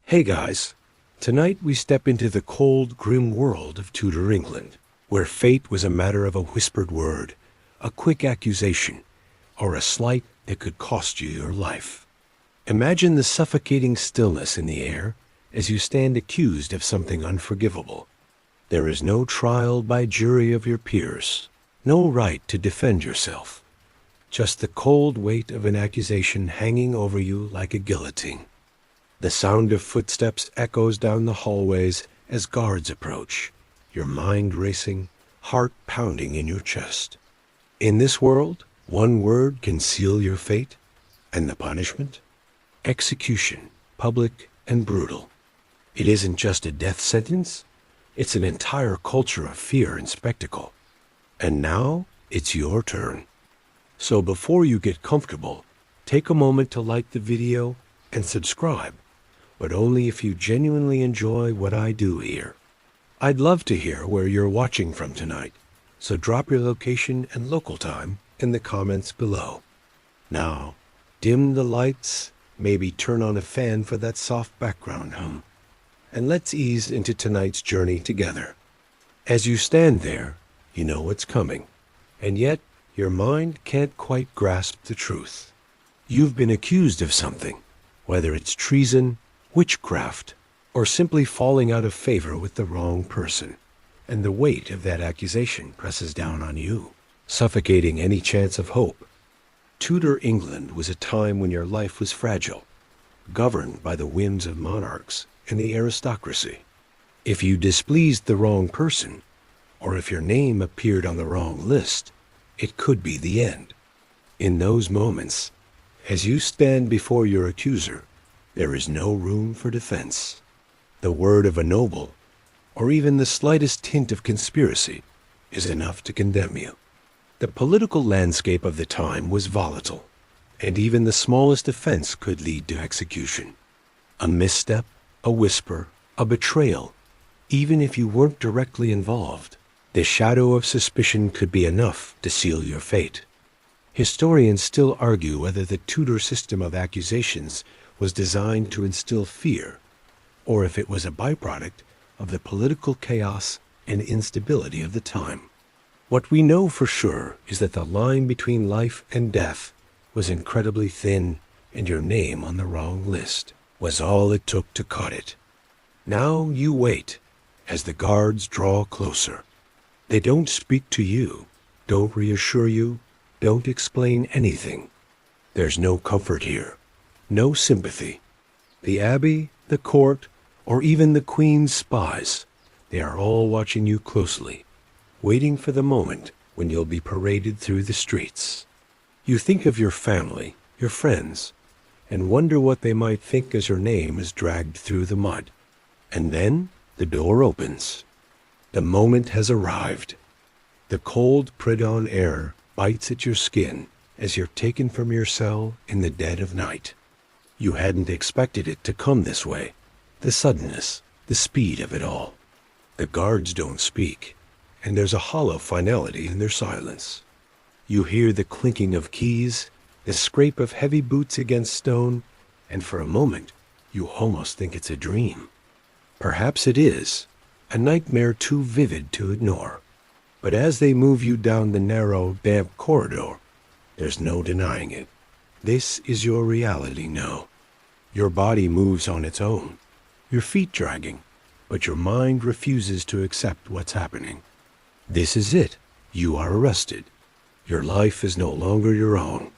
Hey guys, tonight we step into the cold, grim world of Tudor England, where fate was a matter of a whispered word, a quick accusation, or a slight that could cost you your life. Imagine the suffocating stillness in the air as you stand accused of something unforgivable. There is no trial by jury of your peers, no right to defend yourself, just the cold weight of an accusation hanging over you like a guillotine. The sound of footsteps echoes down the hallways as guards approach, your mind racing, heart pounding in your chest. In this world, one word can seal your fate, and the punishment? Execution, public and brutal. It isn't just a death sentence, it's an entire culture of fear and spectacle. And now, it's your turn. So before you get comfortable, take a moment to like the video and subscribe, but only if you genuinely enjoy what I do here. I'd love to hear where you're watching from tonight, so drop your location and local time in the comments below. Now, dim the lights, maybe turn on a fan for that soft background hum, and let's ease into tonight's journey together. As you stand there, you know what's coming, and yet your mind can't quite grasp the truth. You've been accused of something, whether it's treason, witchcraft, or simply falling out of favor with the wrong person, and the weight of that accusation presses down on you, suffocating any chance of hope. Tudor England was a time when your life was fragile, governed by the whims of monarchs and the aristocracy. If you displeased the wrong person, or if your name appeared on the wrong list, it could be the end. In those moments, as you stand before your accuser, there is no room for defense. The word of a noble, or even the slightest hint of conspiracy, is enough to condemn you. The political landscape of the time was volatile, and even the smallest offense could lead to execution. A misstep, a whisper, a betrayal, even if you weren't directly involved, the shadow of suspicion could be enough to seal your fate. Historians still argue whether the Tudor system of accusations was designed to instill fear, or if it was a byproduct of the political chaos and instability of the time. What we know for sure is that the line between life and death was incredibly thin, and your name on the wrong list was all it took to cut it. Now you wait as the guards draw closer. They don't speak to you, don't reassure you, don't explain anything. There's no comfort here, no sympathy. The abbey, the court, or even the queen's spies, they are all watching you closely, waiting for the moment when you'll be paraded through the streets. You think of your family, your friends, and wonder what they might think as your name is dragged through the mud. And then the door opens. The moment has arrived. The cold pre-dawn air bites at your skin as you're taken from your cell in the dead of night. You hadn't expected it to come this way, the suddenness, the speed of it all. The guards don't speak, and there's a hollow finality in their silence. You hear the clinking of keys, the scrape of heavy boots against stone, and for a moment you almost think it's a dream. Perhaps it is, a nightmare too vivid to ignore. But as they move you down the narrow, damp corridor, there's no denying it. This is your reality now. Your body moves on its own, your feet dragging, but your mind refuses to accept what's happening. This is it. You are arrested. Your life is no longer your own.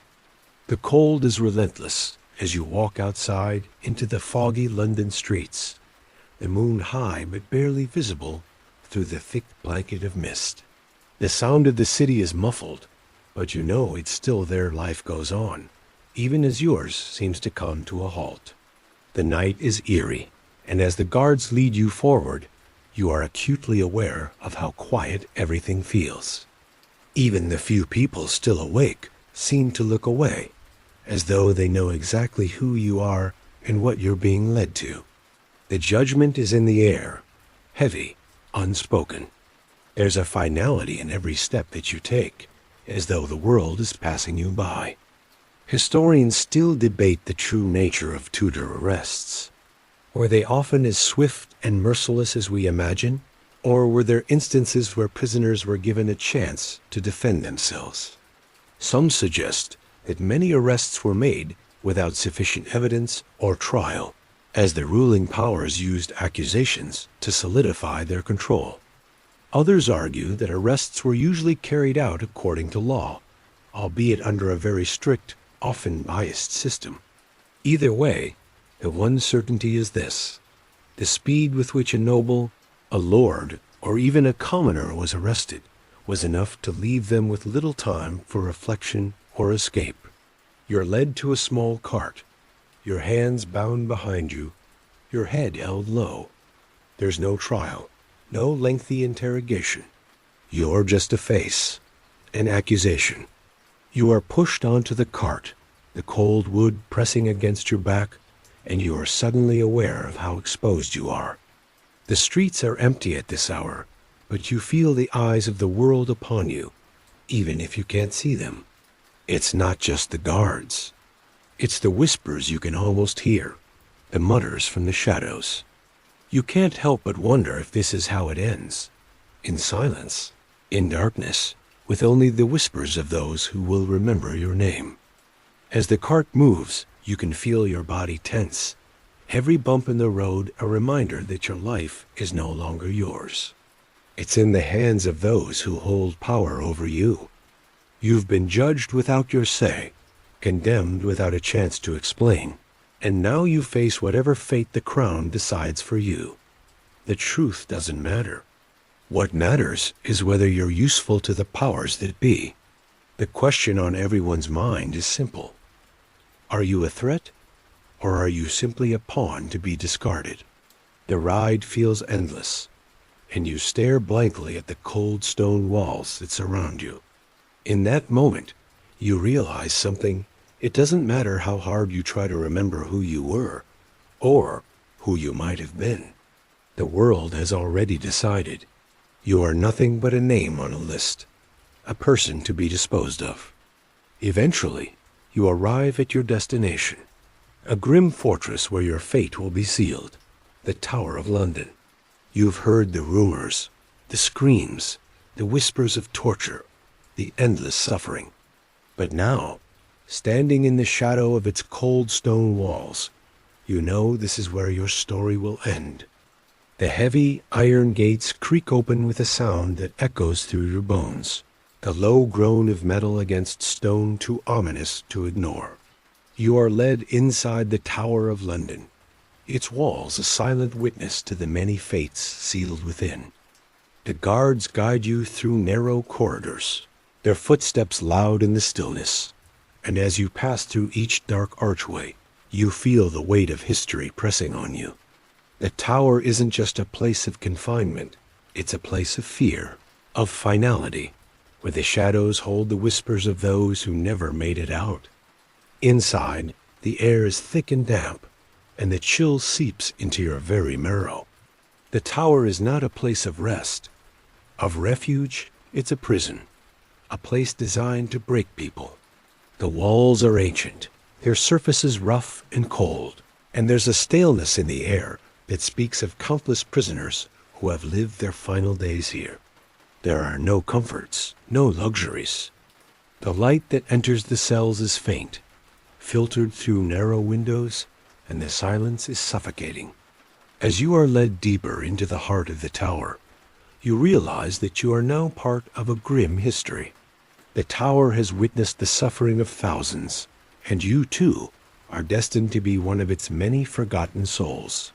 The cold is relentless as you walk outside into the foggy London streets, the moon high but barely visible through the thick blanket of mist. The sound of the city is muffled, but you know it's still there. Life goes on, even as yours seems to come to a halt. The night is eerie, and as the guards lead you forward, you are acutely aware of how quiet everything feels. Even the few people still awake seem to look away, as though they know exactly who you are and what you're being led to. The judgment is in the air, heavy, unspoken. There's a finality in every step that you take, as though the world is passing you by. Historians still debate the true nature of Tudor arrests. Were they often as swift and merciless as we imagine? Or were there instances where prisoners were given a chance to defend themselves? Some suggest that many arrests were made without sufficient evidence or trial, as the ruling powers used accusations to solidify their control. Others argue that arrests were usually carried out according to law, albeit under a very strict, often biased system. Either way, the one certainty is this: the speed with which a noble, a lord, or even a commoner was arrested was enough to leave them with little time for reflection or escape. You're led to a small cart, your hands bound behind you, your head held low. There's no trial, no lengthy interrogation. You're just a face, an accusation. You are pushed onto the cart, the cold wood pressing against your back, and you are suddenly aware of how exposed you are. The streets are empty at this hour, but you feel the eyes of the world upon you, even if you can't see them. It's not just the guards. It's the whispers you can almost hear, the mutters from the shadows. You can't help but wonder if this is how it ends. In silence, in darkness, with only the whispers of those who will remember your name. As the cart moves, you can feel your body tense. Every bump in the road a reminder that your life is no longer yours. It's in the hands of those who hold power over you. You've been judged without your say, condemned without a chance to explain, and now you face whatever fate the crown decides for you. The truth doesn't matter. What matters is whether you're useful to the powers that be. The question on everyone's mind is simple. Are you a threat, or are you simply a pawn to be discarded? The ride feels endless, and you stare blankly at the cold stone walls that surround you. In that moment, you realize something. It doesn't matter how hard you try to remember who you were, or who you might have been. The world has already decided. You are nothing but a name on a list, a person to be disposed of. Eventually, you arrive at your destination, a grim fortress where your fate will be sealed, the Tower of London. You've heard the rumors, the screams, the whispers of torture, the endless suffering. But now, standing in the shadow of its cold stone walls, you know this is where your story will end. The heavy iron gates creak open with a sound that echoes through your bones, the low groan of metal against stone too ominous to ignore. You are led inside the Tower of London, its walls a silent witness to the many fates sealed within. The guards guide you through narrow corridors, their footsteps loud in the stillness, and as you pass through each dark archway, you feel the weight of history pressing on you. The tower isn't just a place of confinement, it's a place of fear, of finality, where the shadows hold the whispers of those who never made it out. Inside, the air is thick and damp, and the chill seeps into your very marrow. The tower is not a place of rest, of refuge. It's a prison, a place designed to break people. The walls are ancient, their surfaces rough and cold, and there's a staleness in the air that speaks of countless prisoners who have lived their final days here. There are no comforts, no luxuries. The light that enters the cells is faint, filtered through narrow windows, and the silence is suffocating. As you are led deeper into the heart of the tower, you realize that you are now part of a grim history. The tower has witnessed the suffering of thousands, and you, too, are destined to be one of its many forgotten souls.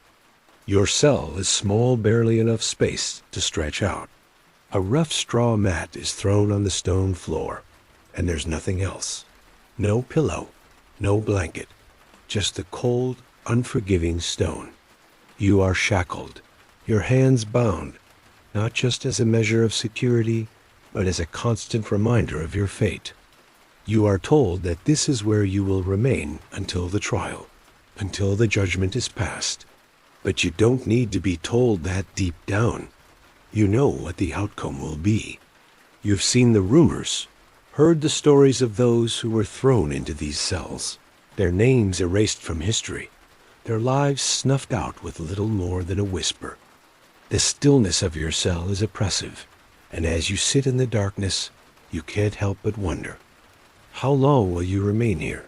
Your cell is small, barely enough space to stretch out. A rough straw mat is thrown on the stone floor, and there's nothing else. No pillow, no blanket, just the cold, unforgiving stone. You are shackled, your hands bound, not just as a measure of security, but as a constant reminder of your fate. You are told that this is where you will remain until the trial, until the judgment is passed. But you don't need to be told that deep down. You know what the outcome will be. You've seen the rumors, heard the stories of those who were thrown into these cells, their names erased from history, their lives snuffed out with little more than a whisper. The stillness of your cell is oppressive, and as you sit in the darkness, you can't help but wonder, how long will you remain here?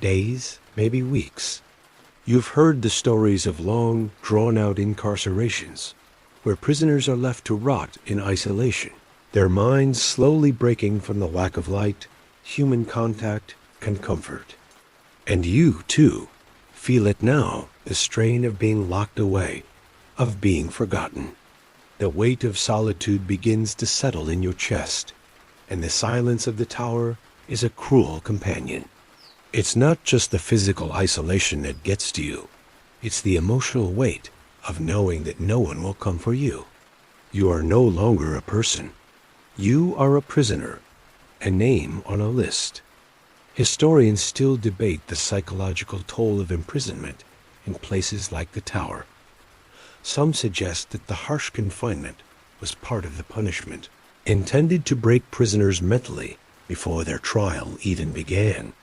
Days, maybe weeks. You've heard the stories of long, drawn-out incarcerations, where prisoners are left to rot in isolation, their minds slowly breaking from the lack of light, human contact, and comfort. And you, too, feel it now, the strain of being locked away, of being forgotten. The weight of solitude begins to settle in your chest, and the silence of the tower is a cruel companion. It's not just the physical isolation that gets to you. It's the emotional weight of knowing that no one will come for you. You are no longer a person. You are a prisoner, a name on a list. Historians still debate the psychological toll of imprisonment in places like the Tower. Some suggest that the harsh confinement was part of the punishment, intended to break prisoners mentally before their trial even began.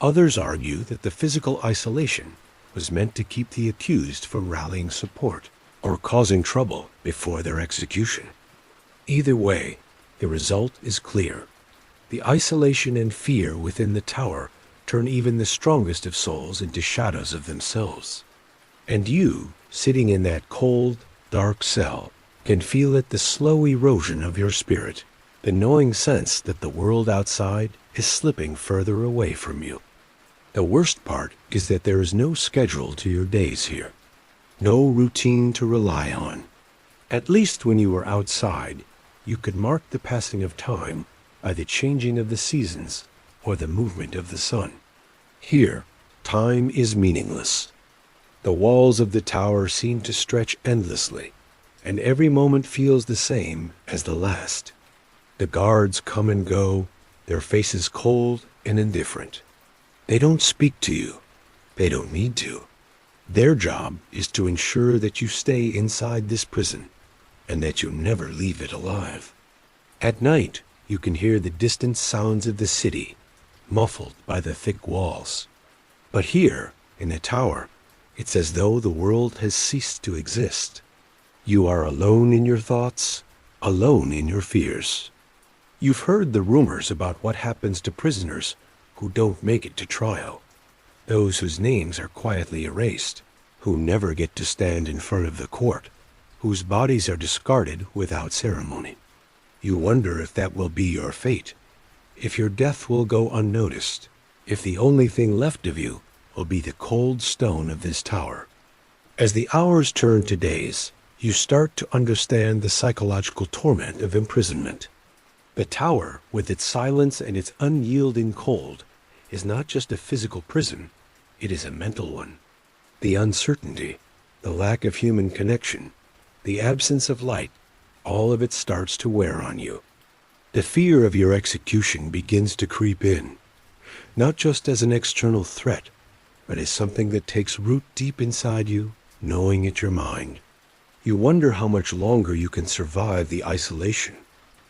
Others argue that the physical isolation was meant to keep the accused from rallying support or causing trouble before their execution. Either way, the result is clear. The isolation and fear within the tower turn even the strongest of souls into shadows of themselves. And you, sitting in that cold, dark cell, can feel it the slow erosion of your spirit, the gnawing sense that the world outside is slipping further away from you. The worst part is that there is no schedule to your days here, no routine to rely on. At least when you were outside, you could mark the passing of time by the changing of the seasons or the movement of the sun. Here, time is meaningless. The walls of the tower seem to stretch endlessly, and every moment feels the same as the last. The guards come and go, their faces cold and indifferent. They don't speak to you. They don't need to. Their job is to ensure that you stay inside this prison and that you never leave it alive. At night, you can hear the distant sounds of the city, muffled by the thick walls. But here, in the tower, it's as though the world has ceased to exist. You are alone in your thoughts, alone in your fears. You've heard the rumors about what happens to prisoners who don't make it to trial, those whose names are quietly erased, who never get to stand in front of the court, whose bodies are discarded without ceremony. You wonder if that will be your fate, if your death will go unnoticed, if the only thing left of you will be the cold stone of this tower. As the hours turn to days, you start to understand the psychological torment of imprisonment. The tower, with its silence and its unyielding cold, is not just a physical prison, it is a mental one. The uncertainty, the lack of human connection, the absence of light, all of it starts to wear on you. The fear of your execution begins to creep in, not just as an external threat, but as something that takes root deep inside you, gnawing at your mind. You wonder how much longer you can survive the isolation,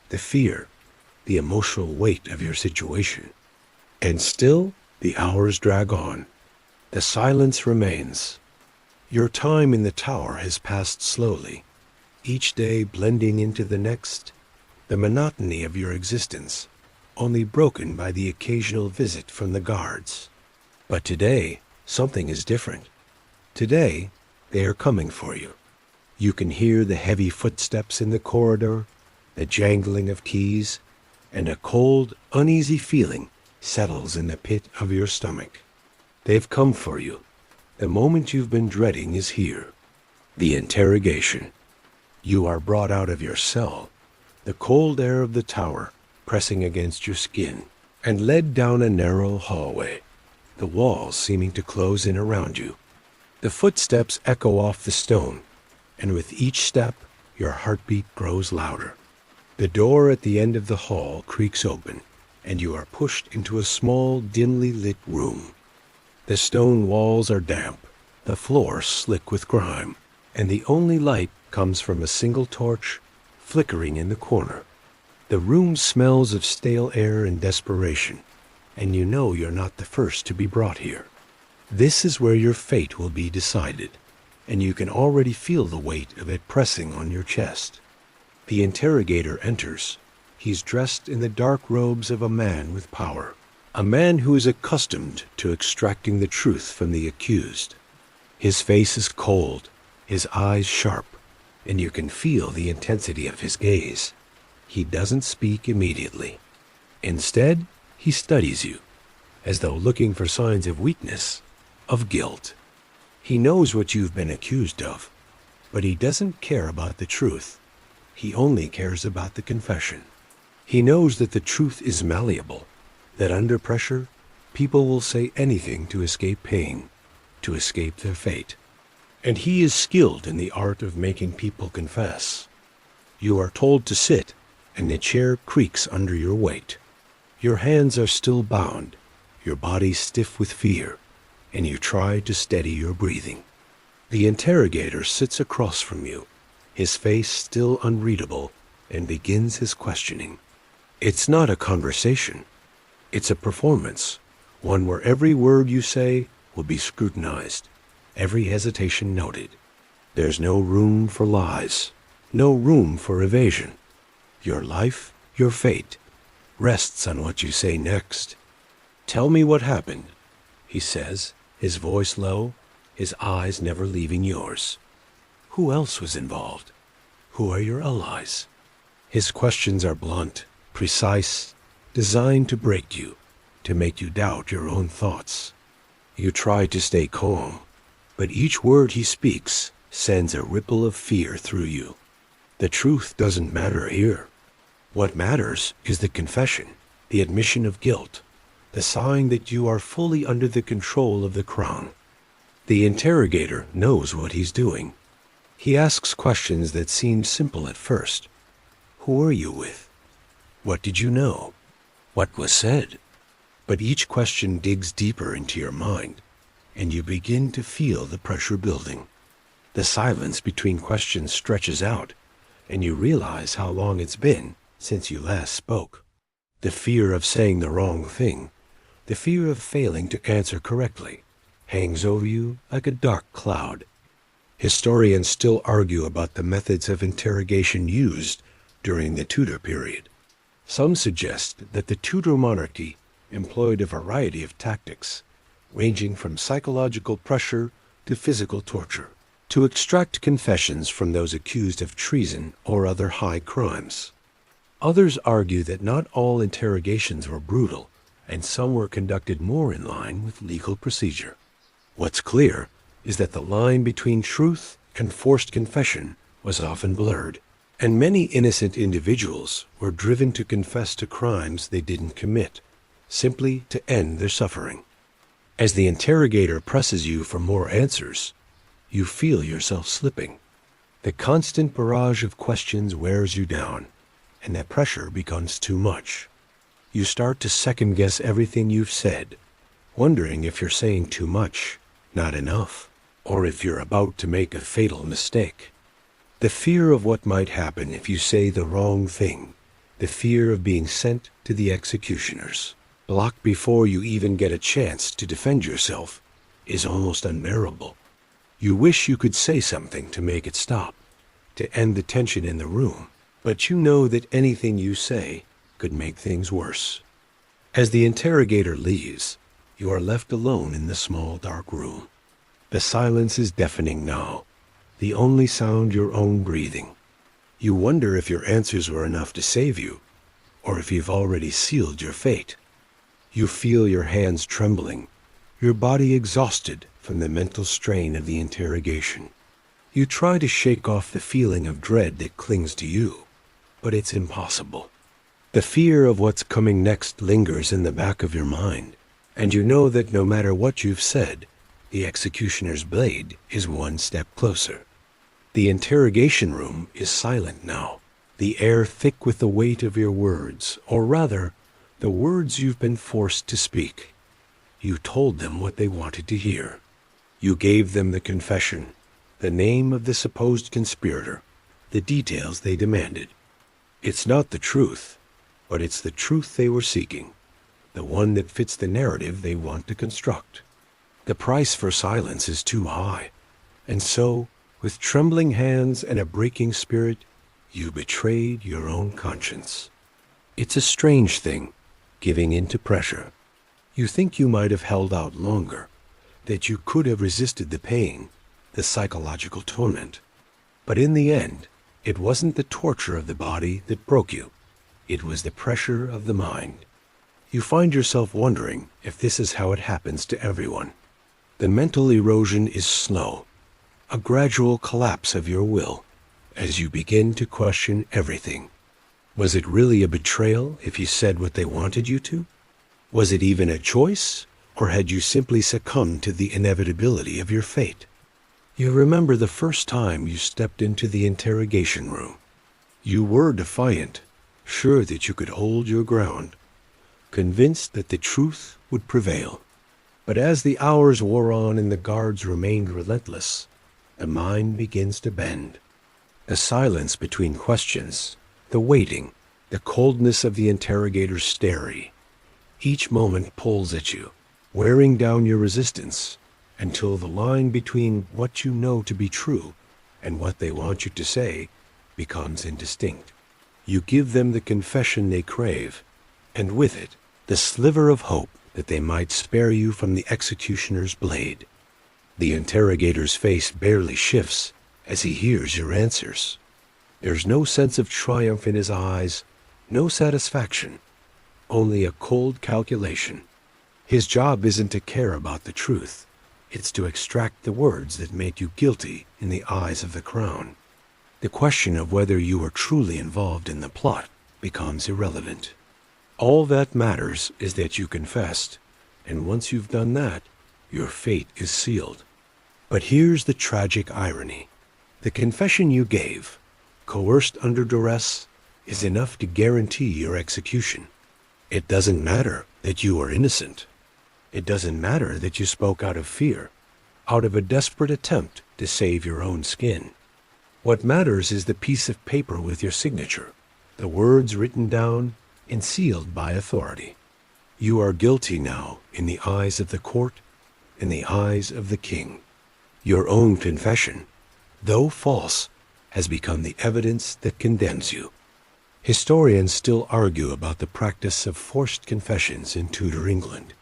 the fear, the emotional weight of your situation. And still, the hours drag on. The silence remains. Your time in the tower has passed slowly, each day blending into the next, the monotony of your existence, only broken by the occasional visit from the guards. But today, something is different. Today, they are coming for you. You can hear the heavy footsteps in the corridor, the jangling of keys, and a cold, uneasy feeling settles in the pit of your stomach. They've come for you. The moment you've been dreading is here. The interrogation. You are brought out of your cell, the cold air of the tower pressing against your skin, and led down a narrow hallway, the walls seeming to close in around you. The footsteps echo off the stone, and with each step, your heartbeat grows louder. The door at the end of the hall creaks open, and you are pushed into a small, dimly lit room. The stone walls are damp, the floor slick with grime, and the only light comes from a single torch flickering in the corner. The room smells of stale air and desperation, and you know you're not the first to be brought here. This is where your fate will be decided, and you can already feel the weight of it pressing on your chest. The interrogator enters. He's dressed in the dark robes of a man with power, a man who is accustomed to extracting the truth from the accused. His face is cold, his eyes sharp, and you can feel the intensity of his gaze. He doesn't speak immediately. Instead, he studies you, as though looking for signs of weakness, of guilt. He knows what you've been accused of, but he doesn't care about the truth. He only cares about the confession. He knows that the truth is malleable, that under pressure, people will say anything to escape pain, to escape their fate. And he is skilled in the art of making people confess. You are told to sit, and the chair creaks under your weight. Your hands are still bound, your body stiff with fear, and you try to steady your breathing. The interrogator sits across from you, his face still unreadable, and begins his questioning. It's not a conversation. It's a performance, one where every word you say will be scrutinized, every hesitation noted. There's no room for lies, no room for evasion. Your life, your fate, rests on what you say next. Tell me what happened, he says, his voice low, his eyes never leaving yours. Who else was involved? Who are your allies? His questions are blunt, precise, designed to break you, to make you doubt your own thoughts. You try to stay calm, but each word he speaks sends a ripple of fear through you. The truth doesn't matter here. What matters is the confession, the admission of guilt, the sign that you are fully under the control of the crown. The interrogator knows what he's doing. He asks questions that seem simple at first. Who were you with? What did you know? What was said? But each question digs deeper into your mind, and you begin to feel the pressure building. The silence between questions stretches out, and you realize how long it's been since you last spoke. The fear of saying the wrong thing, the fear of failing to answer correctly, hangs over you like a dark cloud. Historians still argue about the methods of interrogation used during the Tudor period. Some suggest that the Tudor monarchy employed a variety of tactics, ranging from psychological pressure to physical torture, to extract confessions from those accused of treason or other high crimes. Others argue that not all interrogations were brutal, and some were conducted more in line with legal procedure. What's clear is that the line between truth and forced confession was often blurred, and many innocent individuals were driven to confess to crimes they didn't commit, simply to end their suffering. As the interrogator presses you for more answers, you feel yourself slipping. The constant barrage of questions wears you down, and that pressure becomes too much. You start to second-guess everything you've said, wondering if you're saying too much, not enough, or if you're about to make a fatal mistake. The fear of what might happen if you say the wrong thing, the fear of being sent to the executioners, blocked before you even get a chance to defend yourself, is almost unbearable. You wish you could say something to make it stop, to end the tension in the room, but you know that anything you say could make things worse. As the interrogator leaves, you are left alone in the small dark room. The silence is deafening now, the only sound your own breathing. You wonder if your answers were enough to save you, or if you've already sealed your fate. You feel your hands trembling, your body exhausted from the mental strain of the interrogation. You try to shake off the feeling of dread that clings to you, but it's impossible. The fear of what's coming next lingers in the back of your mind, and you know that no matter what you've said, the executioner's blade is one step closer. The interrogation room is silent now, the air thick with the weight of your words, or rather, the words you've been forced to speak. You told them what they wanted to hear. You gave them the confession, the name of the supposed conspirator, the details they demanded. It's not the truth, but it's the truth they were seeking, the one that fits the narrative they want to construct. The price for silence is too high. And so, with trembling hands and a breaking spirit, you betrayed your own conscience. It's a strange thing, giving in to pressure. You think you might have held out longer, that you could have resisted the pain, the psychological torment. But in the end, it wasn't the torture of the body that broke you. It was the pressure of the mind. You find yourself wondering if this is how it happens to everyone. The mental erosion is slow, a gradual collapse of your will, as you begin to question everything. Was it really a betrayal if you said what they wanted you to? Was it even a choice, or had you simply succumbed to the inevitability of your fate? You remember the first time you stepped into the interrogation room. You were defiant, sure that you could hold your ground, convinced that the truth would prevail. But as the hours wore on and the guards remained relentless, the mind begins to bend. The silence between questions, the waiting, the coldness of the interrogator's stare. Each moment pulls at you, wearing down your resistance, until the line between what you know to be true and what they want you to say becomes indistinct. You give them the confession they crave, and with it, the sliver of hope that they might spare you from the executioner's blade. The interrogator's face barely shifts as he hears your answers. There's no sense of triumph in his eyes, no satisfaction, only a cold calculation. His job isn't to care about the truth. It's to extract the words that make you guilty in the eyes of the Crown. The question of whether you are truly involved in the plot becomes irrelevant. All that matters is that you confessed, and once you've done that, your fate is sealed. But here's the tragic irony. The confession you gave, coerced under duress, is enough to guarantee your execution. It doesn't matter that you are innocent. It doesn't matter that you spoke out of fear, out of a desperate attempt to save your own skin. What matters is the piece of paper with your signature, the words written down and sealed by authority. You are guilty now in the eyes of the court, in the eyes of the king. Your own confession, though false, has become the evidence that condemns you. Historians still argue about the practice of forced confessions in Tudor England.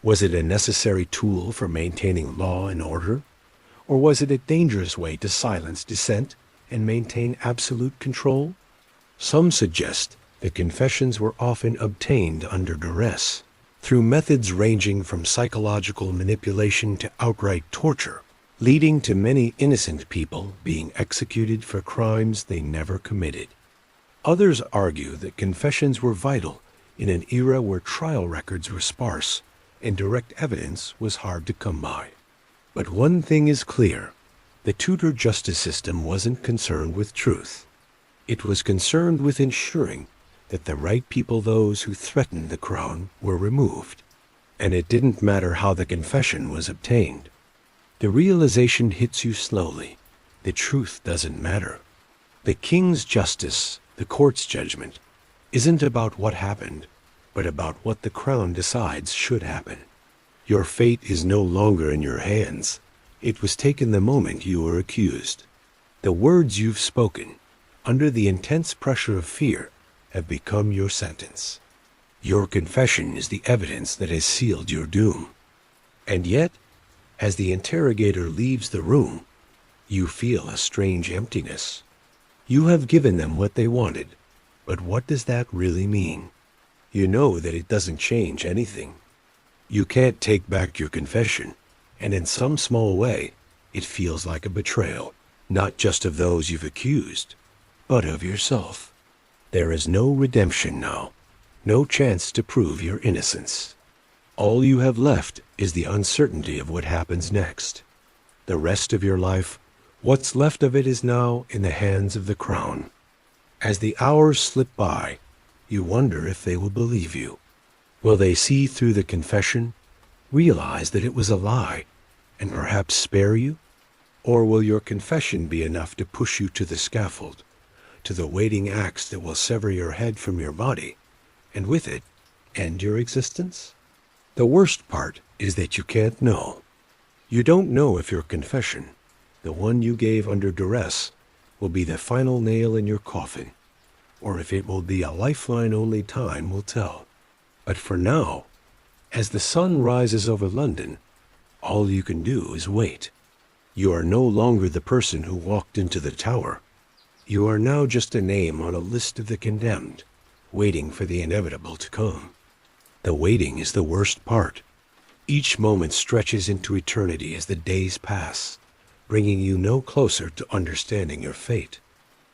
Was it a necessary tool for maintaining law and order? Or was it a dangerous way to silence dissent and maintain absolute control? Some suggest that confessions were often obtained under duress, through methods ranging from psychological manipulation to outright torture, leading to many innocent people being executed for crimes they never committed. Others argue that confessions were vital in an era where trial records were sparse and direct evidence was hard to come by. But one thing is clear. The Tudor justice system wasn't concerned with truth. It was concerned with ensuring that the right people, those who threatened the crown, were removed. And it didn't matter how the confession was obtained. The realization hits you slowly. The truth doesn't matter. The king's justice, the court's judgment, isn't about what happened, but about what the crown decides should happen. Your fate is no longer in your hands. It was taken the moment you were accused. The words you've spoken, under the intense pressure of fear, have become your sentence. Your confession is the evidence that has sealed your doom. And yet, as the interrogator leaves the room, you feel a strange emptiness. You have given them what they wanted, but what does that really mean? You know that it doesn't change anything. You can't take back your confession, and in some small way, it feels like a betrayal, not just of those you've accused, but of yourself. There is no redemption now, no chance to prove your innocence. All you have left is the uncertainty of what happens next. The rest of your life, what's left of it, is now in the hands of the crown. As the hours slip by, you wonder if they will believe you. Will they see through the confession, realize that it was a lie, and perhaps spare you? Or will your confession be enough to push you to the scaffold, to the waiting axe that will sever your head from your body, and with it, end your existence? The worst part is that you can't know. You don't know if your confession, the one you gave under duress, will be the final nail in your coffin, or if it will be a lifeline only time will tell. But for now, as the sun rises over London, all you can do is wait. You are no longer the person who walked into the tower. You are now just a name on a list of the condemned, waiting for the inevitable to come. The waiting is the worst part. Each moment stretches into eternity as the days pass, bringing you no closer to understanding your fate.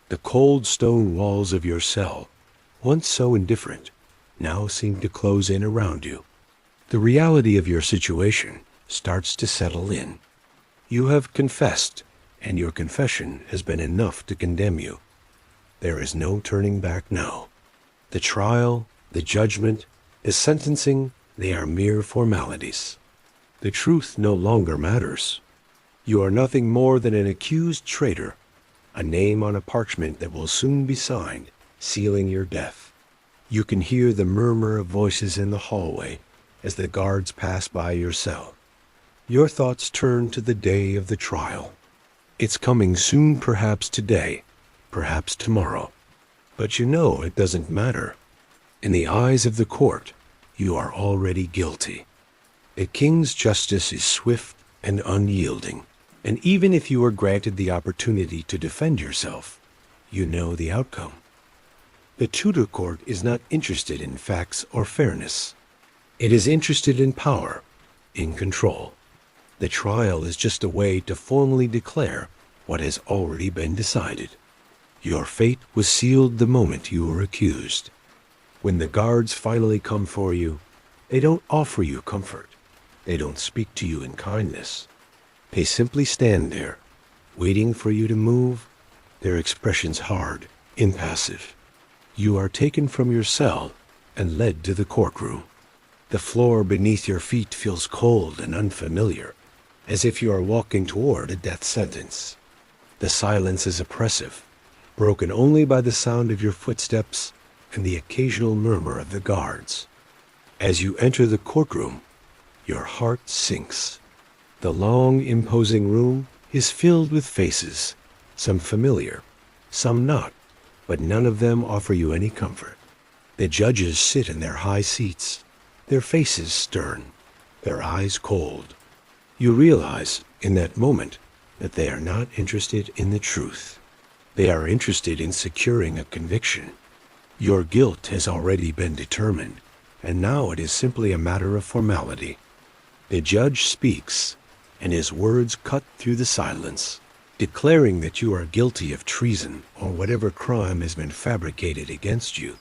The cold stone walls of your cell, once so indifferent, now seem to close in around you. The reality of your situation starts to settle in. You have confessed, and your confession has been enough to condemn you. There is no turning back now. The trial, the judgment, the sentencing, they are mere formalities. The truth no longer matters. You are nothing more than an accused traitor, a name on a parchment that will soon be signed, sealing your death. You can hear the murmur of voices in the hallway as the guards pass by your cell. Your thoughts turn to the day of the trial. It's coming soon, perhaps today, perhaps tomorrow. But you know it doesn't matter. In the eyes of the court, you are already guilty. The king's justice is swift and unyielding, and even if you are granted the opportunity to defend yourself, you know the outcome. The Tudor court is not interested in facts or fairness. It is interested in power, in control. The trial is just a way to formally declare what has already been decided. Your fate was sealed the moment you were accused. When the guards finally come for you, they don't offer you comfort. They don't speak to you in kindness. They simply stand there, waiting for you to move, their expressions hard, impassive. You are taken from your cell and led to the courtroom. The floor beneath your feet feels cold and unfamiliar, as if you are walking toward a death sentence. The silence is oppressive, broken only by the sound of your footsteps and the occasional murmur of the guards. As you enter the courtroom, your heart sinks. The long, imposing room is filled with faces, some familiar, some not, but none of them offer you any comfort. The judges sit in their high seats, their faces stern, their eyes cold. You realize, in that moment, that they are not interested in the truth. They are interested in securing a conviction. Your guilt has already been determined, and now it is simply a matter of formality. The judge speaks, and his words cut through the silence, declaring that you are guilty of treason or whatever crime has been fabricated against you.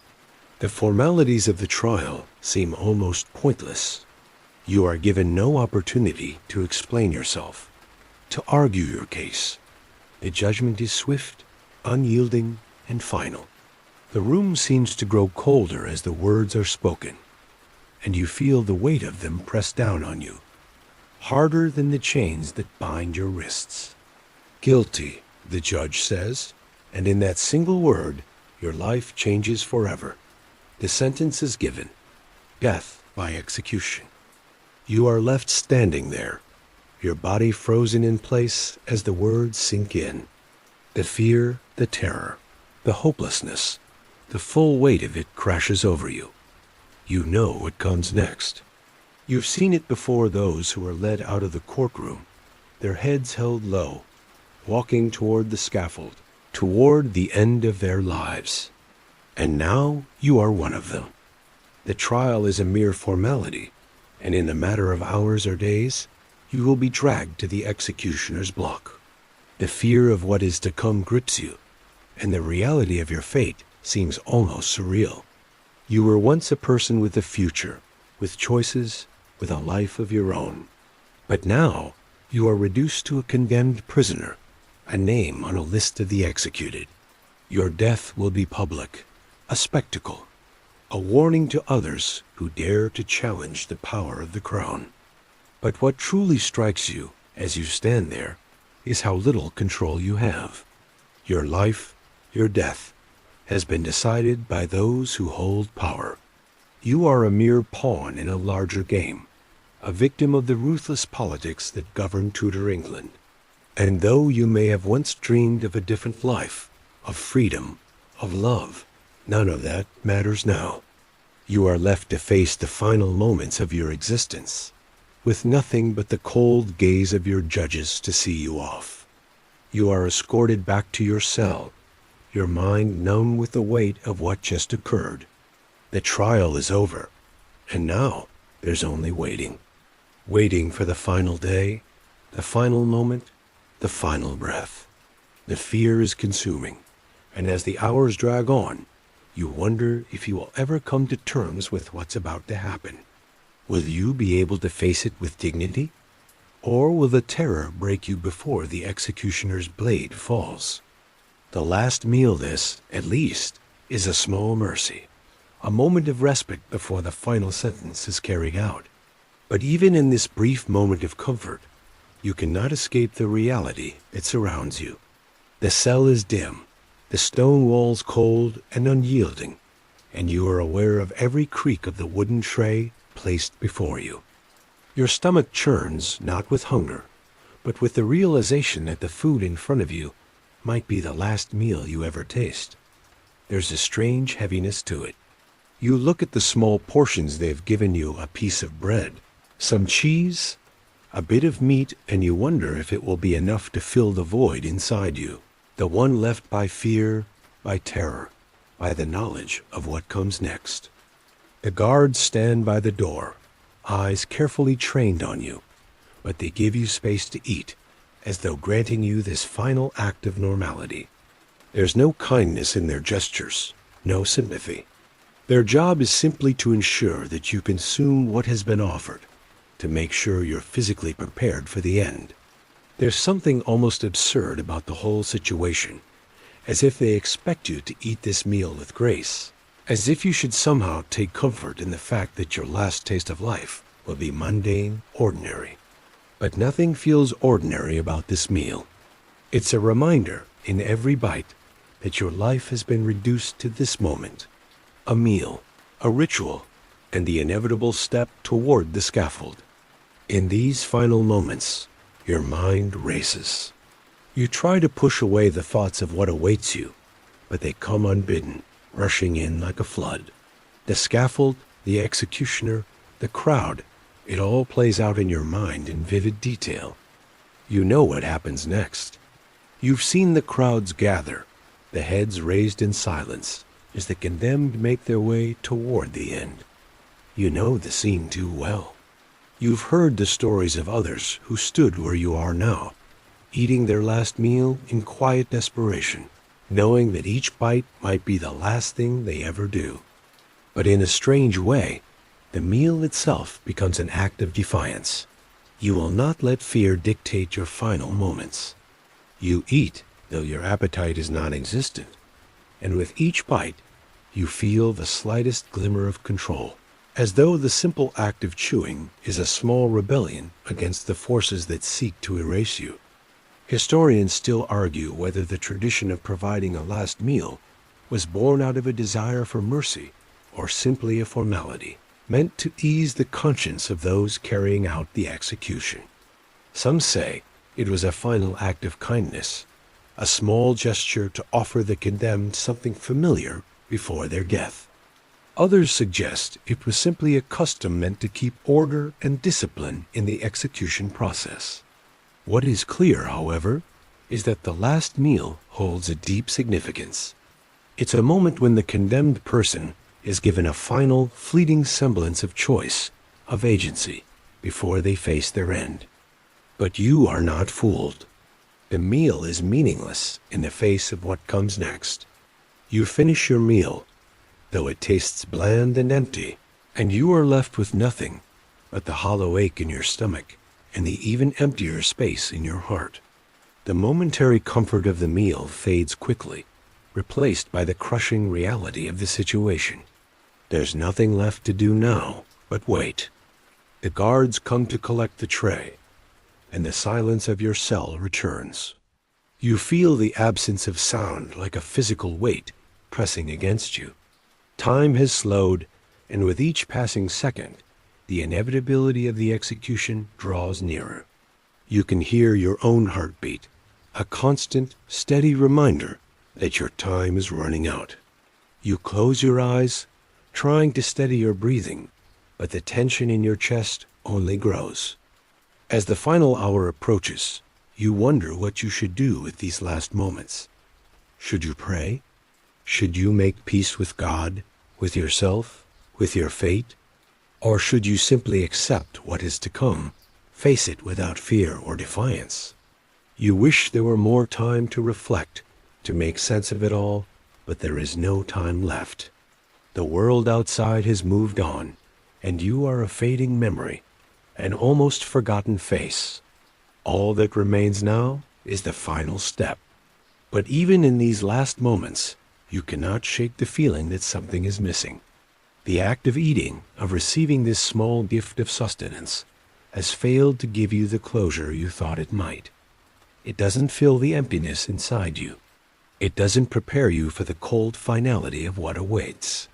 The formalities of the trial seem almost pointless. You are given no opportunity to explain yourself, to argue your case. The judgment is swift, unyielding, and final. The room seems to grow colder as the words are spoken, and you feel the weight of them press down on you, harder than the chains that bind your wrists. Guilty, the judge says, and in that single word, your life changes forever. The sentence is given, death by execution. You are left standing there, your body frozen in place as the words sink in. The fear, the terror, the hopelessness, the full weight of it crashes over you. You know what comes next. You've seen it before those who are led out of the courtroom, their heads held low, walking toward the scaffold, toward the end of their lives. And now you are one of them. The trial is a mere formality, and in a matter of hours or days, you will be dragged to the executioner's block. The fear of what is to come grips you, and the reality of your fate seems almost surreal. You were once a person with a future, with choices, with a life of your own. But now you are reduced to a condemned prisoner, a name on a list of the executed. Your death will be public, a spectacle, a warning to others who dare to challenge the power of the crown. But what truly strikes you as you stand there is how little control you have. Your life, your death, has been decided by those who hold power. You are a mere pawn in a larger game, a victim of the ruthless politics that governed Tudor England. And though you may have once dreamed of a different life, of freedom, of love, none of that matters now. You are left to face the final moments of your existence, with nothing but the cold gaze of your judges to see you off. You are escorted back to your cell, your mind numb with the weight of what just occurred. The trial is over, and now there's only waiting. Waiting for the final day, the final moment, the final breath. The fear is consuming, and as the hours drag on, you wonder if you will ever come to terms with what's about to happen. Will you be able to face it with dignity? Or will the terror break you before the executioner's blade falls? The last meal, this, at least, is a small mercy, a moment of respite before the final sentence is carried out. But even in this brief moment of comfort, you cannot escape the reality that surrounds you. The cell is dim, the stone walls cold and unyielding, and you are aware of every creak of the wooden tray placed before you. Your stomach churns not with hunger, but with the realization that the food in front of you might be the last meal you ever taste. There's a strange heaviness to it. You look at the small portions they've given you, a piece of bread, some cheese, a bit of meat, and you wonder if it will be enough to fill the void inside you, the one left by fear, by terror, by the knowledge of what comes next. The guards stand by the door, eyes carefully trained on you, but they give you space to eat, as though granting you this final act of normality. There's no kindness in their gestures, no sympathy. Their job is simply to ensure that you consume what has been offered, to make sure you're physically prepared for the end. There's something almost absurd about the whole situation, as if they expect you to eat this meal with grace, as if you should somehow take comfort in the fact that your last taste of life will be mundane, ordinary. But nothing feels ordinary about this meal. It's a reminder in every bite that your life has been reduced to this moment, a meal, a ritual, and the inevitable step toward the scaffold. In these final moments, your mind races. You try to push away the thoughts of what awaits you, but they come unbidden, rushing in like a flood. The scaffold, the executioner, the crowd, it all plays out in your mind in vivid detail. You know what happens next. You've seen the crowds gather, the heads raised in silence, as the condemned make their way toward the end. You know the scene too well. You've heard the stories of others who stood where you are now, eating their last meal in quiet desperation, knowing that each bite might be the last thing they ever do. But in a strange way, the meal itself becomes an act of defiance. You will not let fear dictate your final moments. You eat, though your appetite is non-existent, and with each bite, you feel the slightest glimmer of control, as though the simple act of chewing is a small rebellion against the forces that seek to erase you. Historians still argue whether the tradition of providing a last meal was born out of a desire for mercy or simply a formality, meant to ease the conscience of those carrying out the execution. Some say it was a final act of kindness, a small gesture to offer the condemned something familiar before their death. Others suggest it was simply a custom meant to keep order and discipline in the execution process. What is clear, however, is that the last meal holds a deep significance. It's a moment when the condemned person is given a final, fleeting semblance of choice, of agency, before they face their end. But you are not fooled. The meal is meaningless in the face of what comes next. You finish your meal, though it tastes bland and empty, and you are left with nothing but the hollow ache in your stomach and the even emptier space in your heart. The momentary comfort of the meal fades quickly, replaced by the crushing reality of the situation. There's nothing left to do now but wait. The guards come to collect the tray, and the silence of your cell returns. You feel the absence of sound like a physical weight pressing against you. Time has slowed, and with each passing second, the inevitability of the execution draws nearer. You can hear your own heartbeat, a constant, steady reminder that your time is running out. You close your eyes, trying to steady your breathing, but the tension in your chest only grows. As the final hour approaches, you wonder what you should do with these last moments. Should you pray? Should you make peace with God, with yourself, with your fate? Or should you simply accept what is to come, face it without fear or defiance? You wish there were more time to reflect, to make sense of it all, but there is no time left. The world outside has moved on, and you are a fading memory, an almost forgotten face. All that remains now is the final step. But even in these last moments, you cannot shake the feeling that something is missing. The act of eating, of receiving this small gift of sustenance, has failed to give you the closure you thought it might. It doesn't fill the emptiness inside you. It doesn't prepare you for the cold finality of what awaits.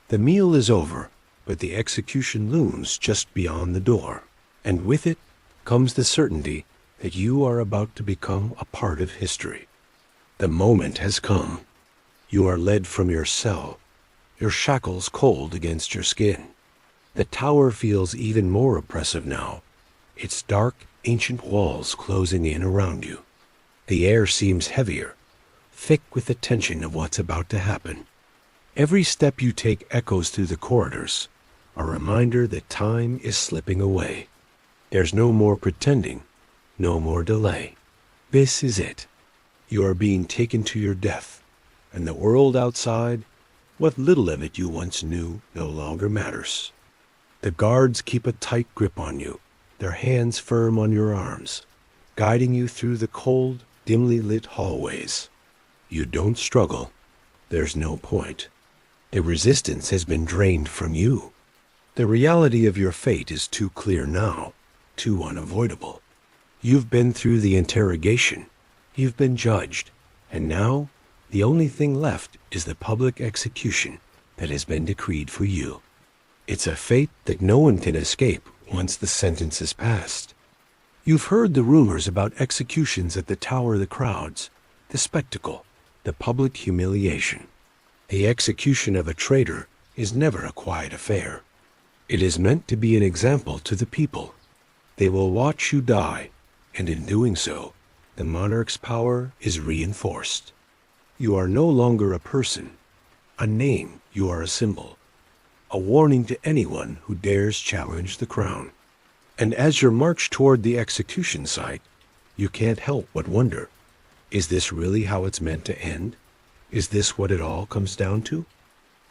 The meal is over, but the execution looms just beyond the door, and with it comes the certainty that you are about to become a part of history. The moment has come. You are led from your cell, your shackles cold against your skin. The tower feels even more oppressive now, its dark, ancient walls closing in around you. The air seems heavier, thick with the tension of what's about to happen. Every step you take echoes through the corridors, a reminder that time is slipping away. There's no more pretending, no more delay. This is it. You are being taken to your death, and the world outside, what little of it you once knew, no longer matters. The guards keep a tight grip on you, their hands firm on your arms, guiding you through the cold, dimly lit hallways. You don't struggle. There's no point. The resistance has been drained from you. The reality of your fate is too clear now, too unavoidable. You've been through the interrogation. You've been judged, and now the only thing left is the public execution that has been decreed for you. It's a fate that no one can escape once the sentence is passed. You've heard the rumors about executions at the Tower of the Crowds, the spectacle, the public humiliation. The execution of a traitor is never a quiet affair. It is meant to be an example to the people. They will watch you die, and in doing so, the monarch's power is reinforced. You are no longer a person, a name. You are a symbol, a warning to anyone who dares challenge the crown. And as you march toward the execution site, you can't help but wonder, is this really how it's meant to end? Is this what it all comes down to?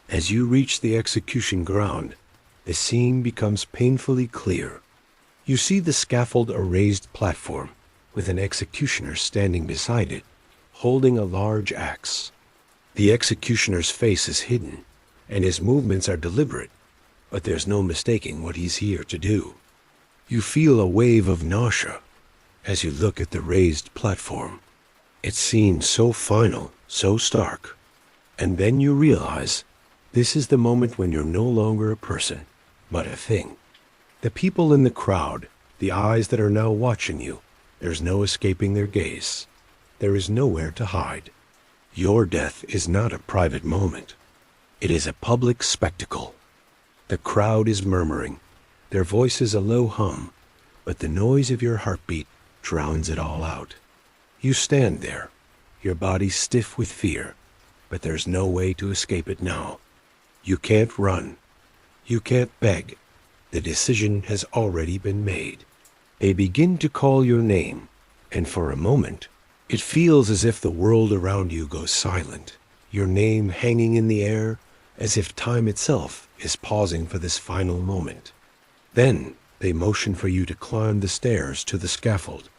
As you reach the execution ground, the scene becomes painfully clear. You see the scaffold, a raised platform, with an executioner standing beside it, holding a large axe. The executioner's face is hidden, and his movements are deliberate, but there's no mistaking what he's here to do. You feel a wave of nausea as you look at the raised platform. It seems so final, so stark. And then you realize this is the moment when you're no longer a person, but a thing. The people in the crowd, the eyes that are now watching you, there's no escaping their gaze. There is nowhere to hide. Your death is not a private moment. It is a public spectacle. The crowd is murmuring, their voices a low hum, but the noise of your heartbeat drowns it all out. You stand there, your body stiff with fear, but there's no way to escape it now. You can't run. You can't beg. The decision has already been made. They begin to call your name, and for a moment, it feels as if the world around you goes silent, your name hanging in the air, as if time itself is pausing for this final moment. Then they motion for you to climb the stairs to the scaffold.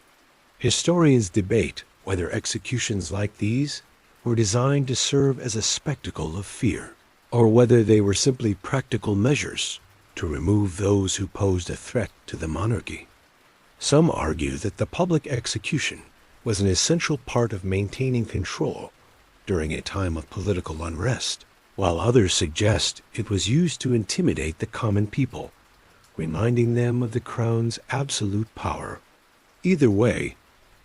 Historians debate whether executions like these were designed to serve as a spectacle of fear, or whether they were simply practical measures to remove those who posed a threat to the monarchy. Some argue that the public execution was an essential part of maintaining control during a time of political unrest, while others suggest it was used to intimidate the common people, reminding them of the crown's absolute power. Either way,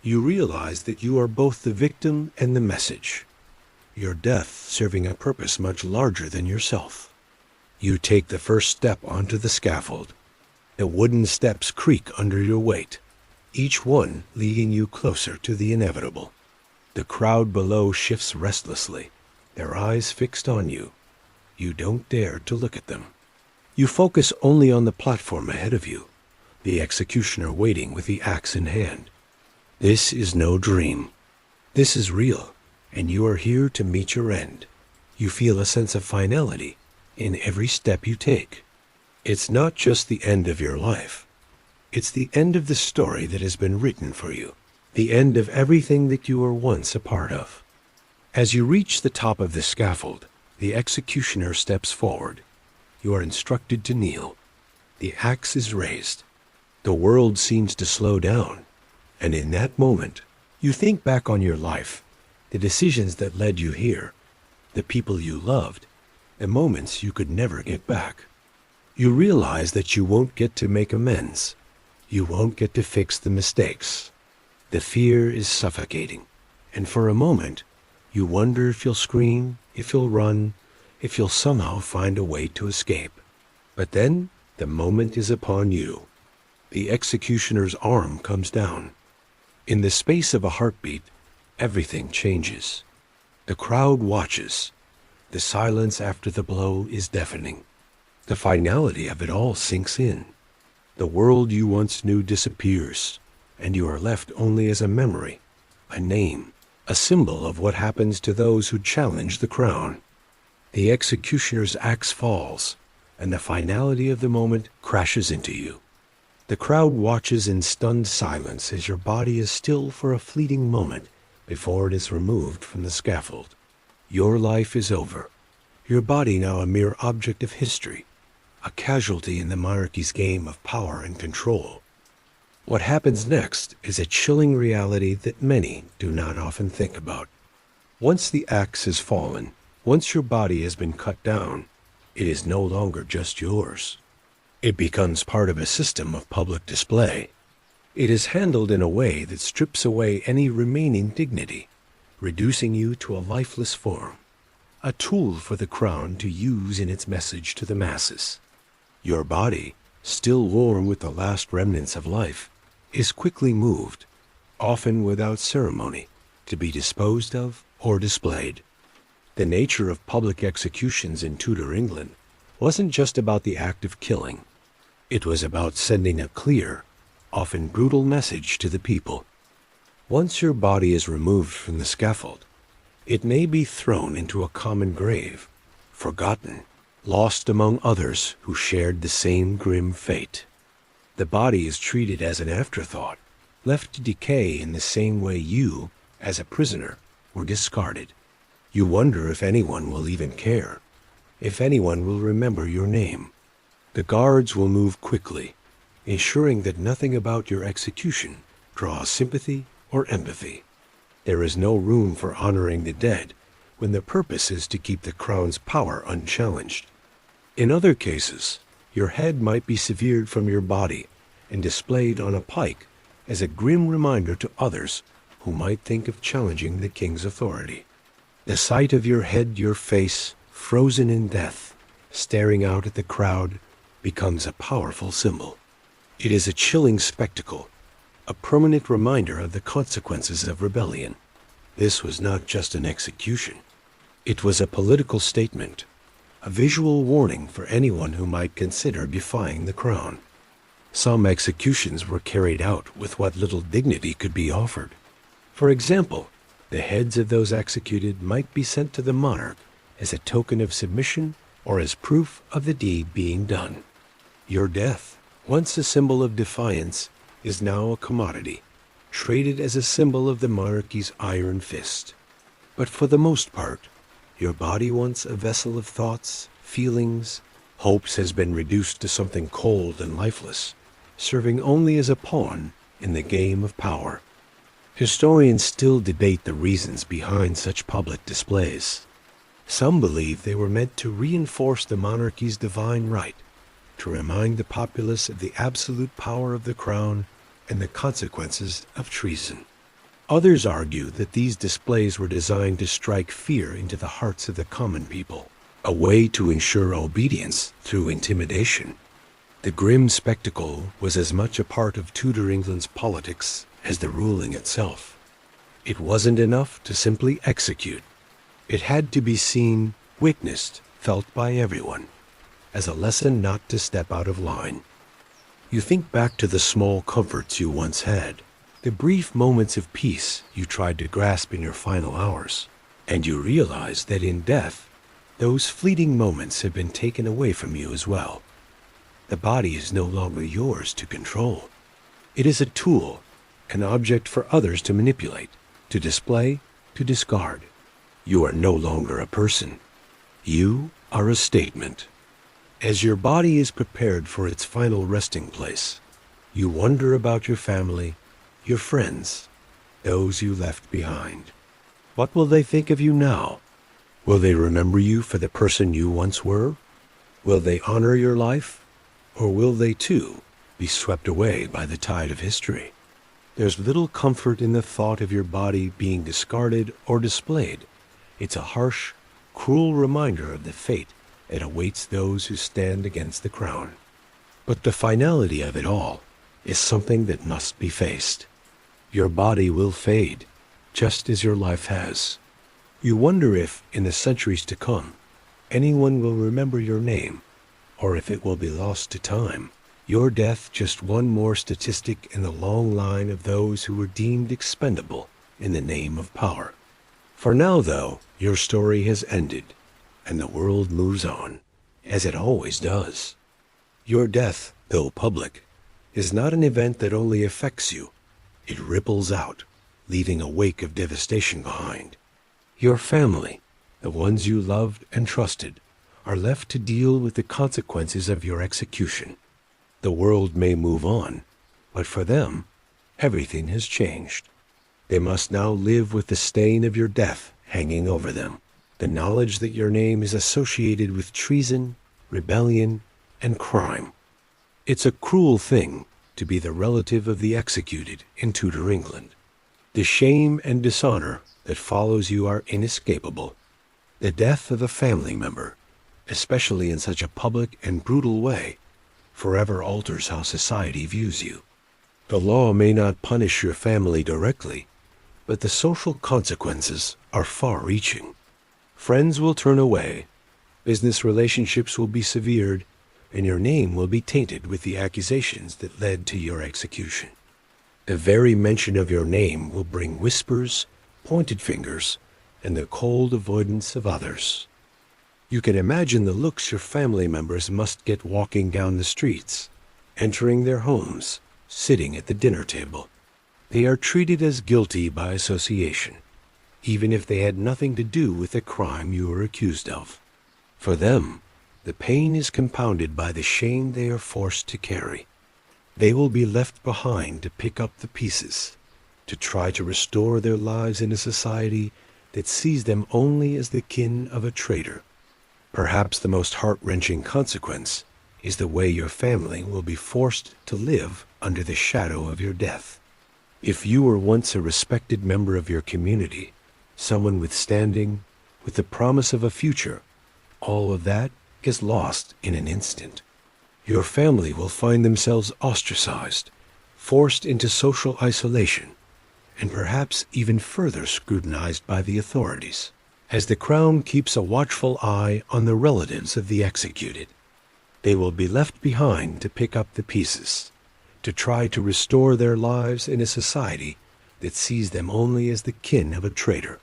you realize that you are both the victim and the message, your death serving a purpose much larger than yourself. You take the first step onto the scaffold. The wooden steps creak under your weight, each one leading you closer to the inevitable. The crowd below shifts restlessly, their eyes fixed on you. You don't dare to look at them. You focus only on the platform ahead of you, the executioner waiting with the axe in hand. This is no dream. This is real, and you are here to meet your end. You feel a sense of finality in every step you take. It's not just the end of your life. It's the end of the story that has been written for you, the end of everything that you were once a part of. As you reach the top of the scaffold, the executioner steps forward. You are instructed to kneel. The axe is raised. The world seems to slow down, and in that moment, you think back on your life, the decisions that led you here, the people you loved, the moments you could never get back. You realize that you won't get to make amends. You won't get to fix the mistakes. The fear is suffocating, and for a moment, you wonder if you'll scream, if you'll run, if you'll somehow find a way to escape. But then, the moment is upon you. The executioner's arm comes down. In the space of a heartbeat, everything changes. The crowd watches. The silence after the blow is deafening. The finality of it all sinks in. The world you once knew disappears, and you are left only as a memory, a name, a symbol of what happens to those who challenge the crown. The executioner's axe falls, and the finality of the moment crashes into you. The crowd watches in stunned silence as your body is still for a fleeting moment before it is removed from the scaffold. Your life is over, your body now a mere object of history, a casualty in the monarchy's game of power and control. What happens next is a chilling reality that many do not often think about. Once the axe has fallen, once your body has been cut down, it is no longer just yours. It becomes part of a system of public display. It is handled in a way that strips away any remaining dignity, reducing you to a lifeless form, a tool for the crown to use in its message to the masses. Your body, still warm with the last remnants of life, is quickly moved, often without ceremony, to be disposed of or displayed. The nature of public executions in Tudor England wasn't just about the act of killing. It was about sending a clear, often brutal message to the people. Once your body is removed from the scaffold, it may be thrown into a common grave, forgotten, lost among others who shared the same grim fate. The body is treated as an afterthought, left to decay in the same way you, as a prisoner, were discarded. You wonder if anyone will even care, if anyone will remember your name. The guards will move quickly, ensuring that nothing about your execution draws sympathy or empathy. There is no room for honoring the dead when the purpose is to keep the crown's power unchallenged. In other cases, your head might be severed from your body and displayed on a pike as a grim reminder to others who might think of challenging the king's authority. The sight of your head, your face, frozen in death, staring out at the crowd, becomes a powerful symbol. It is a chilling spectacle, a permanent reminder of the consequences of rebellion. This was not just an execution. It was a political statement, a visual warning for anyone who might consider defying the crown. Some executions were carried out with what little dignity could be offered. For example, the heads of those executed might be sent to the monarch as a token of submission or as proof of the deed being done. Your death, once a symbol of defiance, is now a commodity, traded as a symbol of the monarchy's iron fist. But for the most part, your body, once a vessel of thoughts, feelings, hopes, has been reduced to something cold and lifeless, serving only as a pawn in the game of power. Historians still debate the reasons behind such public displays. Some believe they were meant to reinforce the monarchy's divine right, to remind the populace of the absolute power of the crown and the consequences of treason. Others argue that these displays were designed to strike fear into the hearts of the common people, a way to ensure obedience through intimidation. The grim spectacle was as much a part of Tudor England's politics as the ruling itself. It wasn't enough to simply execute. It had to be seen, witnessed, felt by everyone, as a lesson not to step out of line. You think back to the small comforts you once had, the brief moments of peace you tried to grasp in your final hours, and you realize that in death, those fleeting moments have been taken away from you as well. The body is no longer yours to control. It is a tool, an object for others to manipulate, to display, to discard. You are no longer a person. You are a statement. As your body is prepared for its final resting place, you wonder about your family, your friends, those you left behind. What will they think of you now? Will they remember you for the person you once were? Will they honor your life? Or will they too be swept away by the tide of history? There's little comfort in the thought of your body being discarded or displayed. It's a harsh, cruel reminder of the fate that awaits those who stand against the crown. But the finality of it all is something that must be faced. Your body will fade, just as your life has. You wonder if, in the centuries to come, anyone will remember your name, or if it will be lost to time. Your death just one more statistic in the long line of those who were deemed expendable in the name of power. For now, though, your story has ended, and the world moves on, as it always does. Your death, though public, is not an event that only affects you. It ripples out, leaving a wake of devastation behind. Your family, the ones you loved and trusted, are left to deal with the consequences of your execution. The world may move on, but for them, everything has changed. They must now live with the stain of your death hanging over them, the knowledge that your name is associated with treason, rebellion, and crime. It's a cruel thing to be the relative of the executed in Tudor England. The shame and dishonor that follows you are inescapable. The death of a family member, especially in such a public and brutal way, forever alters how society views you. The law may not punish your family directly, but the social consequences are far-reaching. Friends will turn away, business relationships will be severed, and your name will be tainted with the accusations that led to your execution. The very mention of your name will bring whispers, pointed fingers, and the cold avoidance of others. You can imagine the looks your family members must get walking down the streets, entering their homes, sitting at the dinner table. They are treated as guilty by association, even if they had nothing to do with the crime you were accused of. For them, the pain is compounded by the shame they are forced to carry. They will be left behind to pick up the pieces, to try to restore their lives in a society that sees them only as the kin of a traitor. Perhaps the most heart-wrenching consequence is the way your family will be forced to live under the shadow of your death. If you were once a respected member of your community, someone with standing, with the promise of a future, all of that is lost in an instant. Your family will find themselves ostracized, forced into social isolation, and perhaps even further scrutinized by the authorities, as the Crown keeps a watchful eye on the relatives of the executed. They will be left behind to pick up the pieces, to try to restore their lives in a society that sees them only as the kin of a traitor.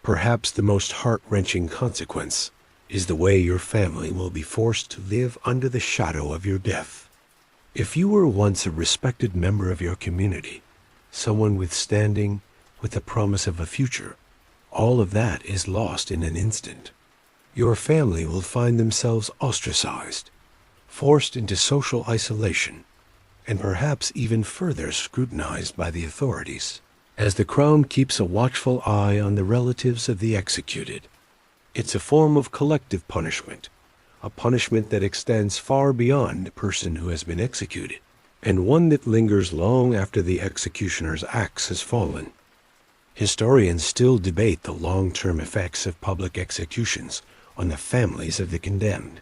Perhaps the most heart-wrenching consequence is the way your family will be forced to live under the shadow of your death. If you were once a respected member of your community, someone with standing, with the promise of a future, all of that is lost in an instant. Your family will find themselves ostracized, forced into social isolation, and perhaps even further scrutinized by the authorities, as the Crown keeps a watchful eye on the relatives of the executed. It's a form of collective punishment, a punishment that extends far beyond the person who has been executed, and one that lingers long after the executioner's axe has fallen. Historians still debate the long-term effects of public executions on the families of the condemned.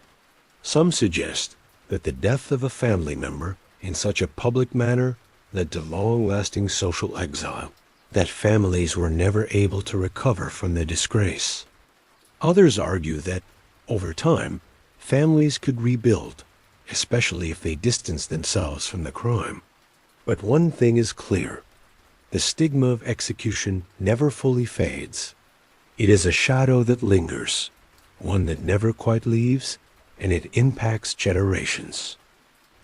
Some suggest that the death of a family member in such a public manner led to long-lasting social exile, that families were never able to recover from the disgrace. Others argue that, over time, families could rebuild, especially if they distanced themselves from the crime. But one thing is clear: the stigma of execution never fully fades. It is a shadow that lingers, one that never quite leaves, and it impacts generations.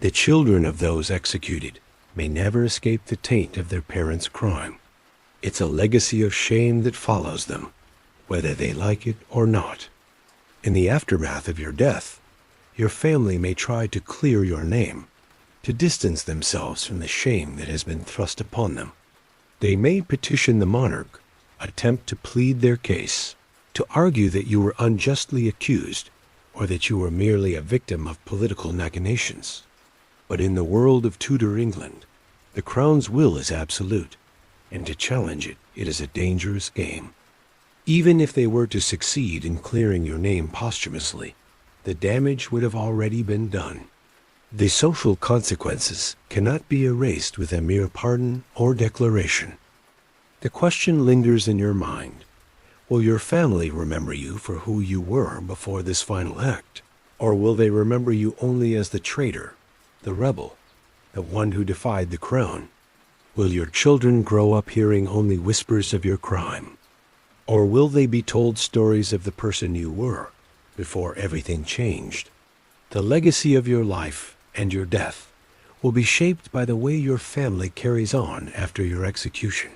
The children of those executed may never escape the taint of their parents' crime. It's a legacy of shame that follows them, whether they like it or not. In the aftermath of your death, your family may try to clear your name, to distance themselves from the shame that has been thrust upon them. They may petition the monarch, attempt to plead their case, to argue that you were unjustly accused, or that you were merely a victim of political machinations. But in the world of Tudor England, the crown's will is absolute, and to challenge it, it is a dangerous game. Even if they were to succeed in clearing your name posthumously, the damage would have already been done. The social consequences cannot be erased with a mere pardon or declaration. The question lingers in your mind: will your family remember you for who you were before this final act? Or will they remember you only as the traitor, the rebel, the one who defied the crown? Will your children grow up hearing only whispers of your crime? Or will they be told stories of the person you were before everything changed? The legacy of your life and your death will be shaped by the way your family carries on after your execution.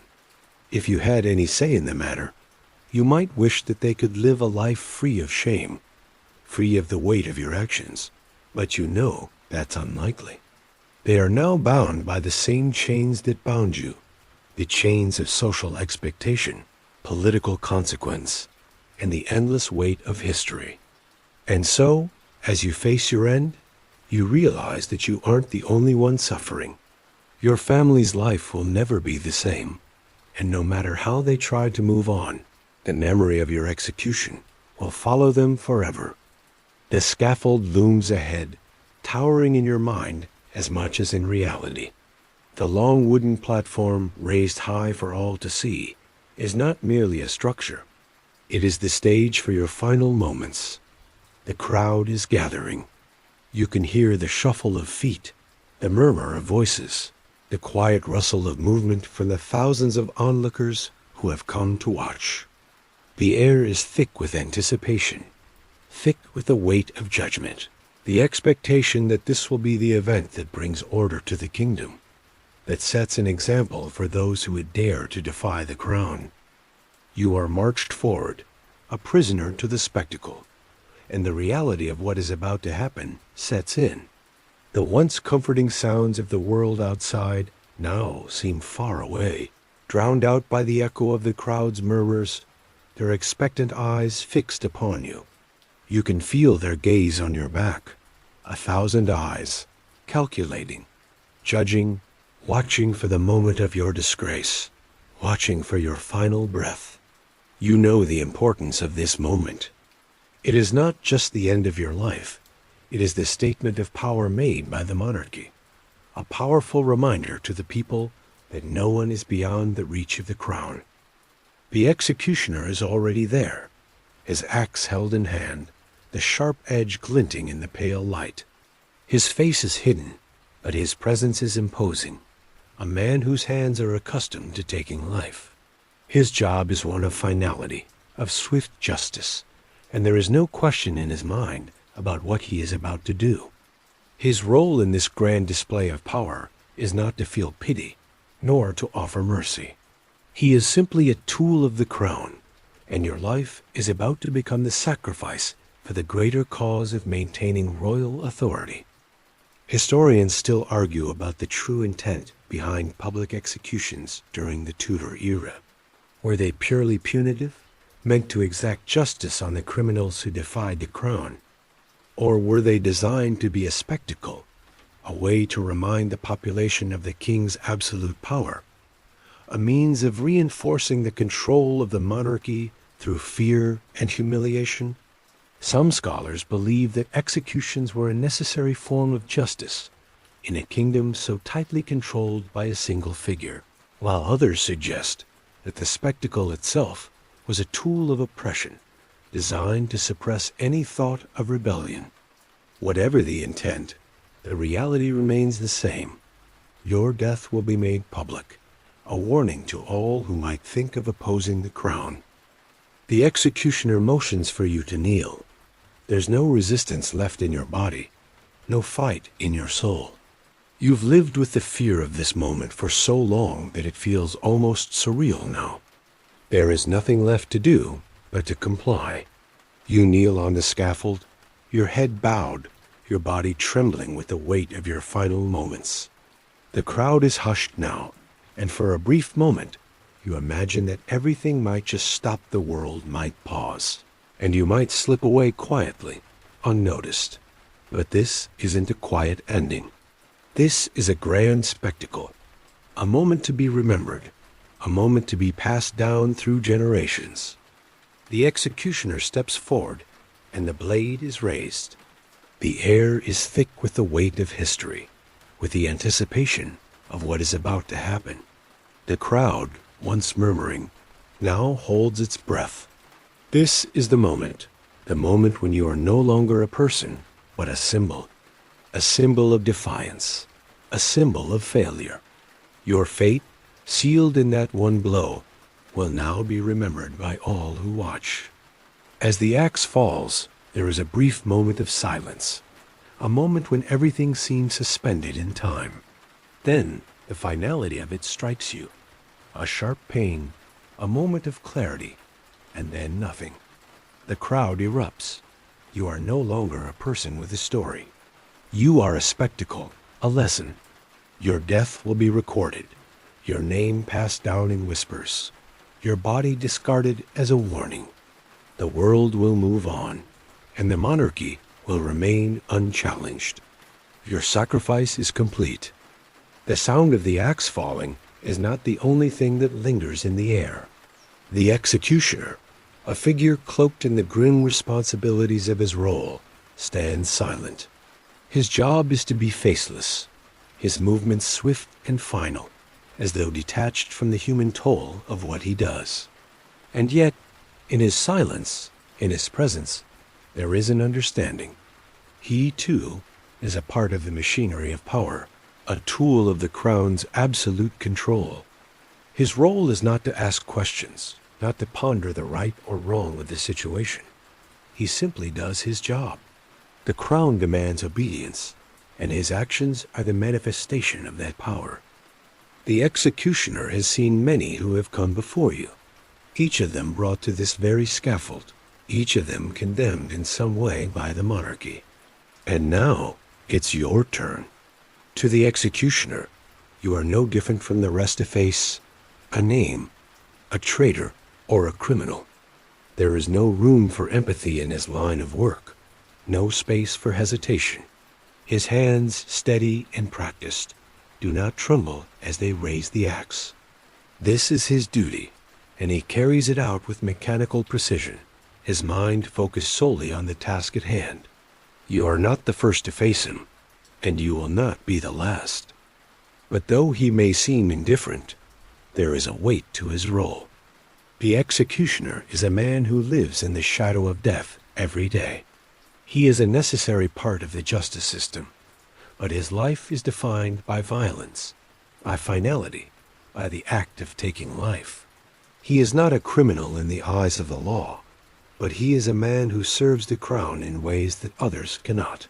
If you had any say in the matter, you might wish that they could live a life free of shame, free of the weight of your actions, but you know that's unlikely. They are now bound by the same chains that bound you, the chains of social expectation, political consequence, and the endless weight of history. And so, as you face your end, you realize that you aren't the only one suffering. Your family's life will never be the same, and no matter how they try to move on, the memory of your execution will follow them forever. The scaffold looms ahead, towering in your mind as much as in reality. The long wooden platform, raised high for all to see, is not merely a structure. It is the stage for your final moments. The crowd is gathering. You can hear the shuffle of feet, the murmur of voices, the quiet rustle of movement from the thousands of onlookers who have come to watch. The air is thick with anticipation, thick with the weight of judgment, the expectation that this will be the event that brings order to the kingdom, that sets an example for those who would dare to defy the crown. You are marched forward, a prisoner to the spectacle, and the reality of what is about to happen sets in. The once comforting sounds of the world outside now seem far away, drowned out by the echo of the crowd's murmurs, their expectant eyes fixed upon you. You can feel their gaze on your back, 1,000 eyes, calculating, judging, watching for the moment of your disgrace, watching for your final breath. You know the importance of this moment. It is not just the end of your life. It is the statement of power made by the monarchy, a powerful reminder to the people that no one is beyond the reach of the crown. The executioner is already there, his axe held in hand, the sharp edge glinting in the pale light. His face is hidden, but his presence is imposing, a man whose hands are accustomed to taking life. His job is one of finality, of swift justice, and there is no question in his mind about what he is about to do. His role in this grand display of power is not to feel pity, nor to offer mercy. He is simply a tool of the crown, and your life is about to become the sacrifice for the greater cause of maintaining royal authority. Historians still argue about the true intent behind public executions during the Tudor era. Were they purely punitive, meant to exact justice on the criminals who defied the crown? Or were they designed to be a spectacle, a way to remind the population of the king's absolute power, a means of reinforcing the control of the monarchy through fear and humiliation? Some scholars believe that executions were a necessary form of justice in a kingdom so tightly controlled by a single figure, while others suggest that the spectacle itself was a tool of oppression designed to suppress any thought of rebellion. Whatever the intent, the reality remains the same. Your death will be made public, a warning to all who might think of opposing the crown. The executioner motions for you to kneel. There's no resistance left in your body, no fight in your soul. You've lived with the fear of this moment for so long that it feels almost surreal now. There is nothing left to do but to comply. You kneel on the scaffold, your head bowed, your body trembling with the weight of your final moments. The crowd is hushed now, and for a brief moment, you imagine that everything might just stop, the world might pause, and you might slip away quietly, unnoticed. But this isn't a quiet ending. This is a grand spectacle, a moment to be remembered, a moment to be passed down through generations. The executioner steps forward, and the blade is raised. The air is thick with the weight of history, with the anticipation of what is about to happen. The crowd, once murmuring, now holds its breath. This is the moment when you are no longer a person, but a symbol of defiance, a symbol of failure. Your fate, sealed in that one blow, will now be remembered by all who watch. As the axe falls, there is a brief moment of silence, a moment when everything seems suspended in time. Then the finality of it strikes you, a sharp pain, a moment of clarity, and then nothing. The crowd erupts. You are no longer a person with a story. You are a spectacle, a lesson. Your death will be recorded, your name passed down in whispers, your body discarded as a warning. The world will move on, and the monarchy will remain unchallenged. Your sacrifice is complete. The sound of the axe falling is not the only thing that lingers in the air. The executioner, a figure cloaked in the grim responsibilities of his role, stands silent. His job is to be faceless, his movements swift and final, as though detached from the human toll of what he does. And yet, in his silence, in his presence, there is an understanding. He, too, is a part of the machinery of power, a tool of the crown's absolute control. His role is not to ask questions, not to ponder the right or wrong of the situation. He simply does his job. The crown demands obedience, and his actions are the manifestation of that power. The executioner has seen many who have come before you, each of them brought to this very scaffold, each of them condemned in some way by the monarchy. And now it's your turn. To the executioner, you are no different from the rest to face a name, a traitor, or a criminal. There is no room for empathy in his line of work, no space for hesitation. His hands, steady and practiced, do not tremble as they raise the axe. This is his duty, and he carries it out with mechanical precision, his mind focused solely on the task at hand. You are not the first to face him, and you will not be the last. But though he may seem indifferent, there is a weight to his role. The executioner is a man who lives in the shadow of death every day. He is a necessary part of the justice system, but his life is defined by violence, by finality, by the act of taking life. He is not a criminal in the eyes of the law, but he is a man who serves the crown in ways that others cannot.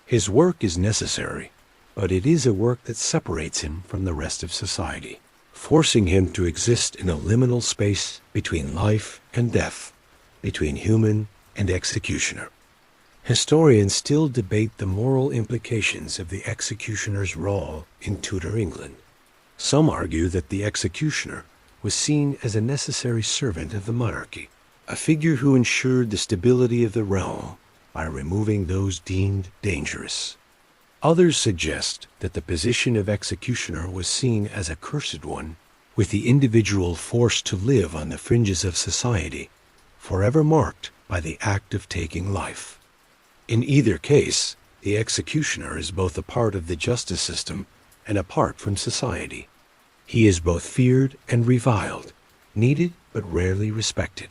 His work is necessary, but it is a work that separates him from the rest of society, forcing him to exist in a liminal space between life and death, between human and executioner. Historians still debate the moral implications of the executioner's role in Tudor England. Some argue that the executioner was seen as a necessary servant of the monarchy, a figure who ensured the stability of the realm, by removing those deemed dangerous. Others suggest that the position of executioner was seen as a cursed one, with the individual forced to live on the fringes of society, forever marked by the act of taking life. In either case, the executioner is both a part of the justice system and apart from society. He is both feared and reviled, needed but rarely respected.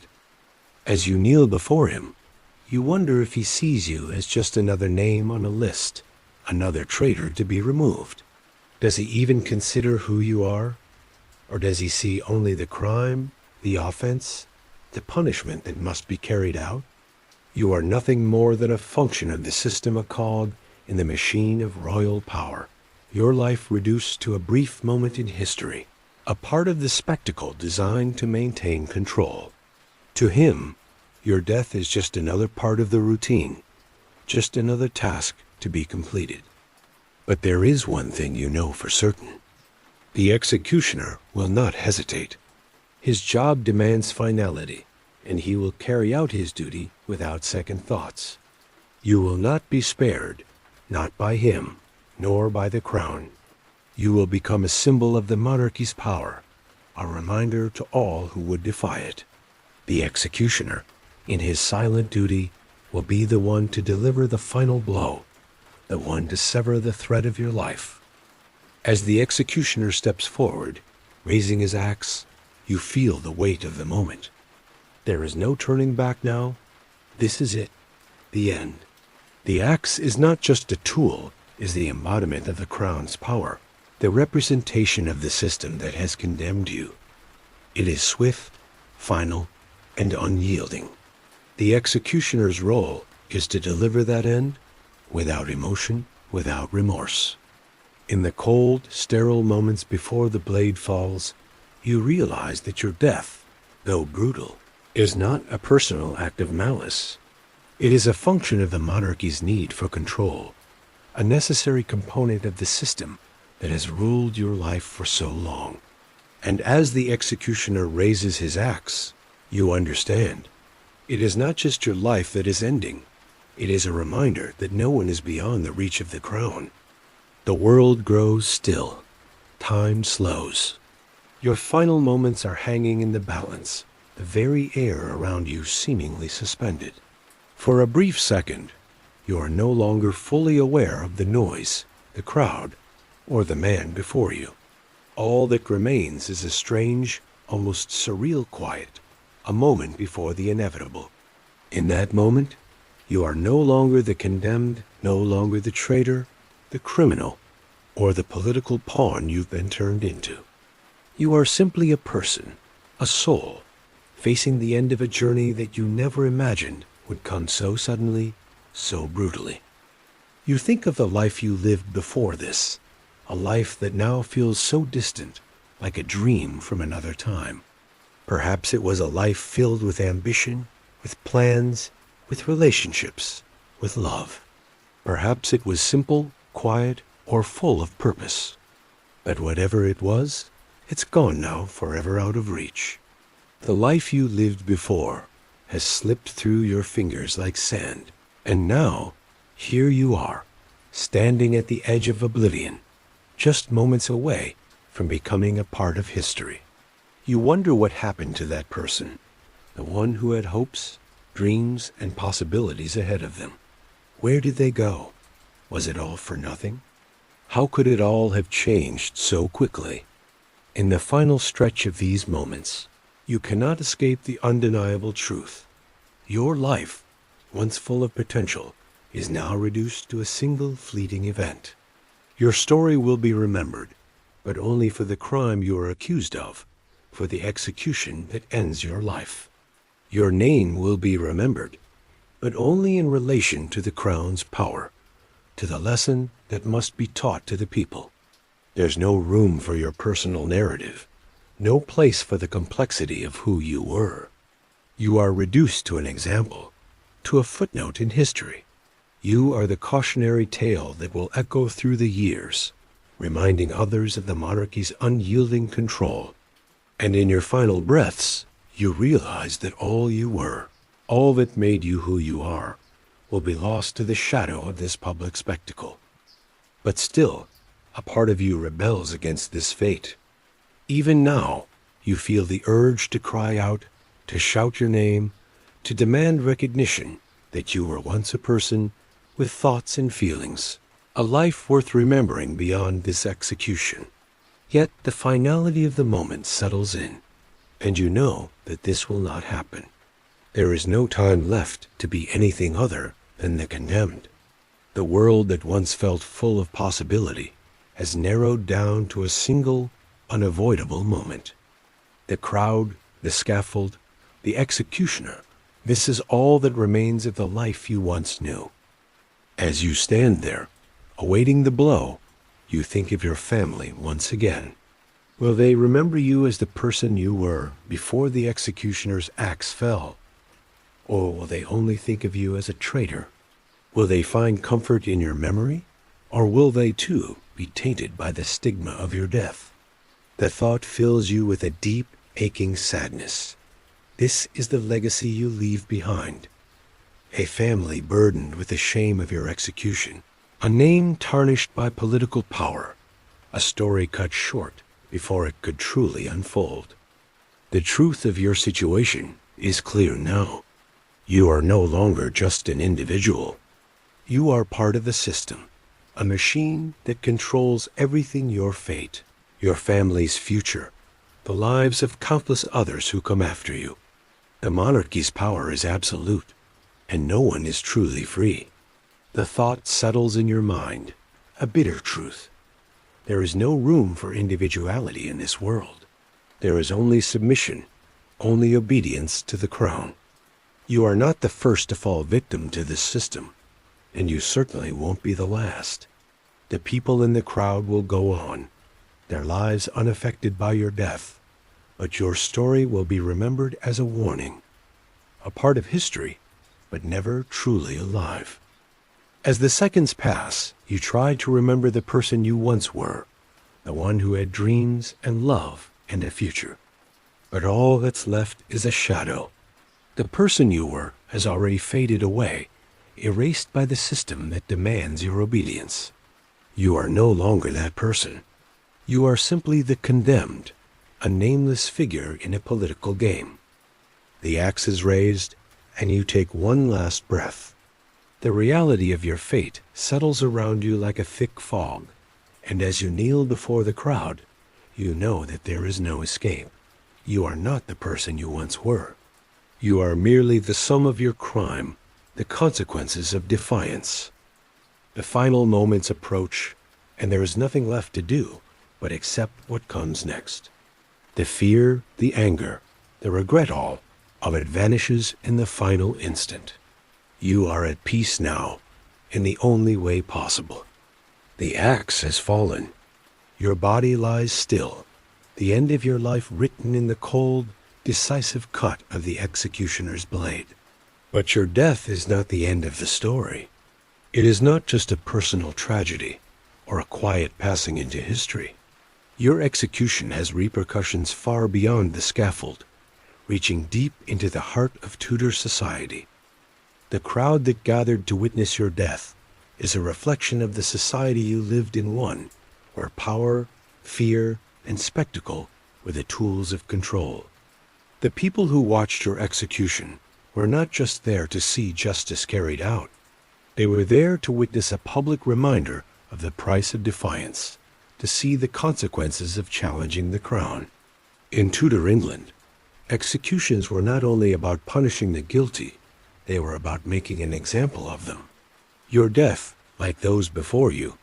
As you kneel before him, you wonder if he sees you as just another name on a list, another traitor to be removed. Does he even consider who you are? Or does he see only the crime, the offense, the punishment that must be carried out? You are nothing more than a function of the system, a cog in the machine of royal power, your life reduced to a brief moment in history, a part of the spectacle designed to maintain control. To him, your death is just another part of the routine, just another task to be completed. But there is one thing you know for certain. The executioner will not hesitate. His job demands finality, and he will carry out his duty without second thoughts. You will not be spared, not by him, nor by the crown. You will become a symbol of the monarchy's power, a reminder to all who would defy it. The executioner, in his silent duty, will be the one to deliver the final blow, the one to sever the thread of your life. As the executioner steps forward, raising his axe, you feel the weight of the moment. There is no turning back now. This is it, the end. The axe is not just a tool, it is the embodiment of the crown's power, the representation of the system that has condemned you. It is swift, final, and unyielding. The executioner's role is to deliver that end without emotion, without remorse. In the cold, sterile moments before the blade falls, you realize that your death, though brutal, is not a personal act of malice. It is a function of the monarchy's need for control, a necessary component of the system that has ruled your life for so long. And as the executioner raises his axe, you understand. It is not just your life that is ending. It is a reminder that no one is beyond the reach of the crown. The world grows still. Time slows. Your final moments are hanging in the balance, the very air around you seemingly suspended. For a brief second, you are no longer fully aware of the noise, the crowd, or the man before you. All that remains is a strange, almost surreal quiet, a moment before the inevitable. In that moment, you are no longer the condemned, no longer the traitor, the criminal, or the political pawn you've been turned into. You are simply a person, a soul, facing the end of a journey that you never imagined would come so suddenly, so brutally. You think of the life you lived before this, a life that now feels so distant, like a dream from another time. Perhaps it was a life filled with ambition, with plans, with relationships, with love. Perhaps it was simple, quiet, or full of purpose. But whatever it was, it's gone now, forever out of reach. The life you lived before has slipped through your fingers like sand, and now, here you are, standing at the edge of oblivion, just moments away from becoming a part of history. You wonder what happened to that person, the one who had hopes, dreams, and possibilities ahead of them. Where did they go? Was it all for nothing? How could it all have changed so quickly? In the final stretch of these moments, you cannot escape the undeniable truth. Your life, once full of potential, is now reduced to a single fleeting event. Your story will be remembered, but only for the crime you are accused of, for the execution that ends your life. Your name will be remembered, but only in relation to the crown's power, to the lesson that must be taught to the people. There's no room for your personal narrative, no place for the complexity of who you were. You are reduced to an example, to a footnote in history. You are the cautionary tale that will echo through the years, reminding others of the monarchy's unyielding control. And in your final breaths, you realize that all you were, all that made you who you are, will be lost to the shadow of this public spectacle. But still, a part of you rebels against this fate. Even now, you feel the urge to cry out, to shout your name, to demand recognition that you were once a person with thoughts and feelings, a life worth remembering beyond this execution. Yet the finality of the moment settles in, and you know that this will not happen. There is no time left to be anything other than the condemned. The world that once felt full of possibility has narrowed down to a single, unavoidable moment. The crowd, the scaffold, the executioner, this is all that remains of the life you once knew. As you stand there, awaiting the blow, you think of your family once again. Will they remember you as the person you were before the executioner's axe fell? Or will they only think of you as a traitor? Will they find comfort in your memory? Or will they too be tainted by the stigma of your death? The thought fills you with a deep, aching sadness. This is the legacy you leave behind. A family burdened with the shame of your execution, a name tarnished by political power, a story cut short before it could truly unfold. The truth of your situation is clear now. You are no longer just an individual. You are part of the system, a machine that controls everything: your fate, your family's future, the lives of countless others who come after you. The monarchy's power is absolute, and no one is truly free. The thought settles in your mind, a bitter truth. There is no room for individuality in this world. There is only submission, only obedience to the crown. You are not the first to fall victim to this system, and you certainly won't be the last. The people in the crowd will go on, their lives unaffected by your death, but your story will be remembered as a warning, a part of history, but never truly alive. As the seconds pass, you try to remember the person you once were, the one who had dreams and love and a future. But all that's left is a shadow. The person you were has already faded away, erased by the system that demands your obedience. You are no longer that person. You are simply the condemned, a nameless figure in a political game. The axe is raised, and you take one last breath. The reality of your fate settles around you like a thick fog, and as you kneel before the crowd, you know that there is no escape. You are not the person you once were. You are merely the sum of your crime, the consequences of defiance. The final moments approach, and there is nothing left to do but accept what comes next. The fear, the anger, the regret, all of it vanishes in the final instant. You are at peace now, in the only way possible. The axe has fallen. Your body lies still, the end of your life written in the cold, decisive cut of the executioner's blade. But your death is not the end of the story. It is not just a personal tragedy or a quiet passing into history. Your execution has repercussions far beyond the scaffold, reaching deep into the heart of Tudor society. The crowd that gathered to witness your death is a reflection of the society you lived in, one where power, fear, and spectacle were the tools of control. The people who watched your execution were not just there to see justice carried out. They were there to witness a public reminder of the price of defiance, to see the consequences of challenging the crown. In Tudor England, executions were not only about punishing the guilty, they were about making an example of them. Your death, like those before you,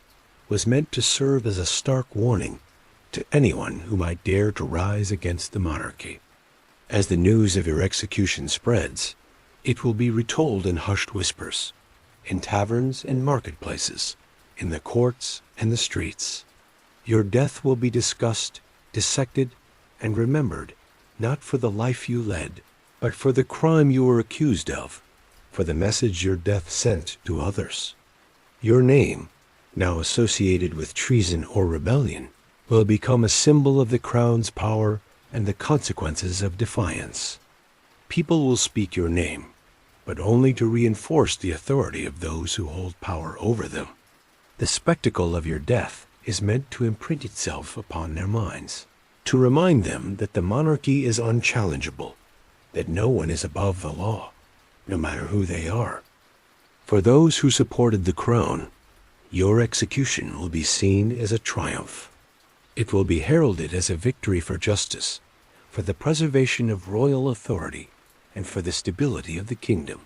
was meant to serve as a stark warning to anyone who might dare to rise against the monarchy. As the news of your execution spreads, it will be retold in hushed whispers, in taverns and marketplaces, in the courts and the streets. Your death will be discussed, dissected, and remembered, not for the life you led, but for the crime you were accused of, for the message your death sent to others. Your name, now associated with treason or rebellion, will become a symbol of the crown's power and the consequences of defiance. People will speak your name, but only to reinforce the authority of those who hold power over them. The spectacle of your death is meant to imprint itself upon their minds, to remind them that the monarchy is unchallengeable, that no one is above the law, no matter who they are. For those who supported the crown, your execution will be seen as a triumph. It will be heralded as a victory for justice, for the preservation of royal authority, and for the stability of the kingdom.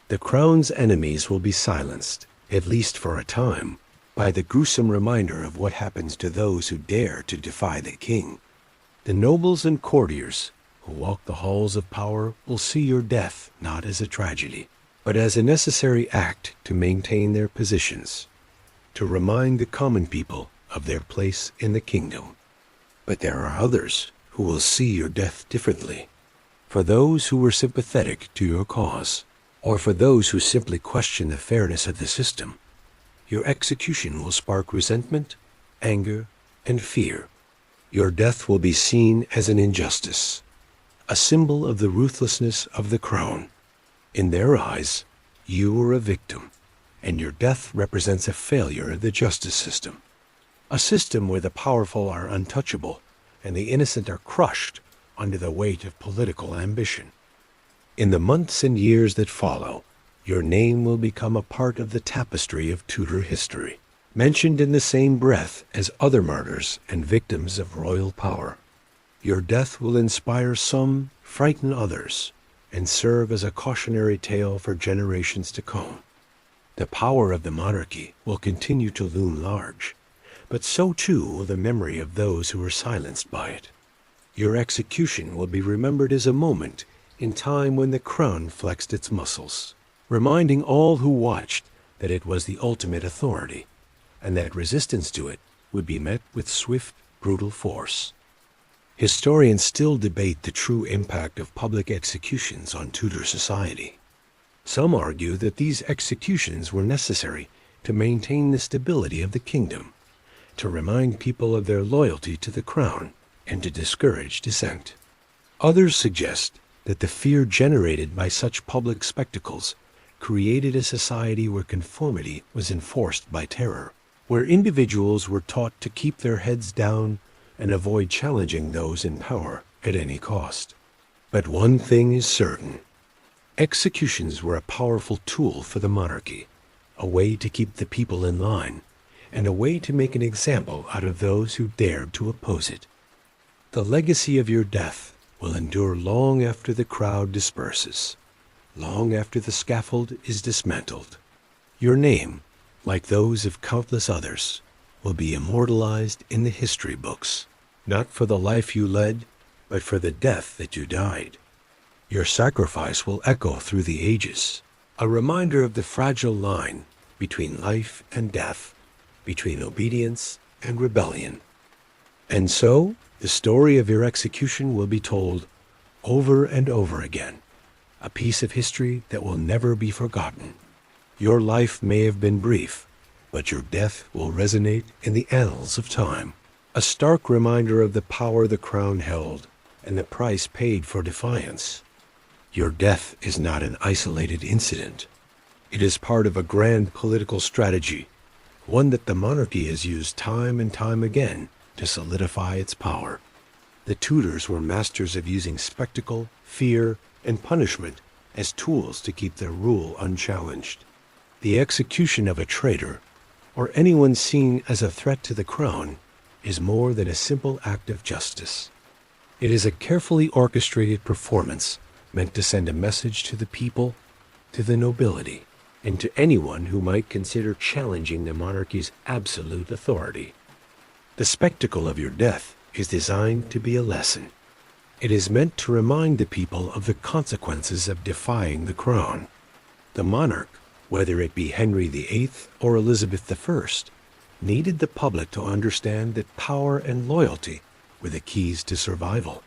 The crown's enemies will be silenced, at least for a time, by the gruesome reminder of what happens to those who dare to defy the king. The nobles and courtiers who walk the halls of power will see your death not as a tragedy, but as a necessary act to maintain their positions, to remind the common people of their place in the kingdom. But there are others who will see your death differently. For those who were sympathetic to your cause, or for those who simply question the fairness of the system, your execution will spark resentment, anger, and fear. Your death will be seen as an injustice, a symbol of the ruthlessness of the crown. In their eyes, you were a victim, and your death represents a failure of the justice system, a system where the powerful are untouchable and the innocent are crushed under the weight of political ambition. In the months and years that follow, your name will become a part of the tapestry of Tudor history, mentioned in the same breath as other martyrs and victims of royal power. Your death will inspire some, frighten others, and serve as a cautionary tale for generations to come. The power of the monarchy will continue to loom large, but so too will the memory of those who were silenced by it. Your execution will be remembered as a moment in time when the crown flexed its muscles, reminding all who watched that it was the ultimate authority, and that resistance to it would be met with swift, brutal force. Historians still debate the true impact of public executions on Tudor society. Some argue that these executions were necessary to maintain the stability of the kingdom, to remind people of their loyalty to the crown, and to discourage dissent. Others suggest that the fear generated by such public spectacles created a society where conformity was enforced by terror, where individuals were taught to keep their heads down and avoid challenging those in power at any cost. But one thing is certain. Executions were a powerful tool for the monarchy, a way to keep the people in line, and a way to make an example out of those who dared to oppose it. The legacy of your death will endure long after the crowd disperses, long after the scaffold is dismantled. Your name, like those of countless others, will be immortalized in the history books, not for the life you led, but for the death that you died. Your sacrifice will echo through the ages, a reminder of the fragile line between life and death, between obedience and rebellion. And so, the story of your execution will be told over and over again, a piece of history that will never be forgotten. Your life may have been brief, but your death will resonate in the annals of time, a stark reminder of the power the crown held and the price paid for defiance. Your death is not an isolated incident. It is part of a grand political strategy, one that the monarchy has used time and time again to solidify its power. The Tudors were masters of using spectacle, fear, and punishment as tools to keep their rule unchallenged. The execution of a traitor, or anyone seen as a threat to the crown, is more than a simple act of justice. It is a carefully orchestrated performance meant to send a message to the people, to the nobility, and to anyone who might consider challenging the monarchy's absolute authority. The spectacle of your death is designed to be a lesson. It is meant to remind the people of the consequences of defying the crown. The monarch, whether it be Henry VIII or Elizabeth I, needed the public to understand that power and loyalty were the keys to survival.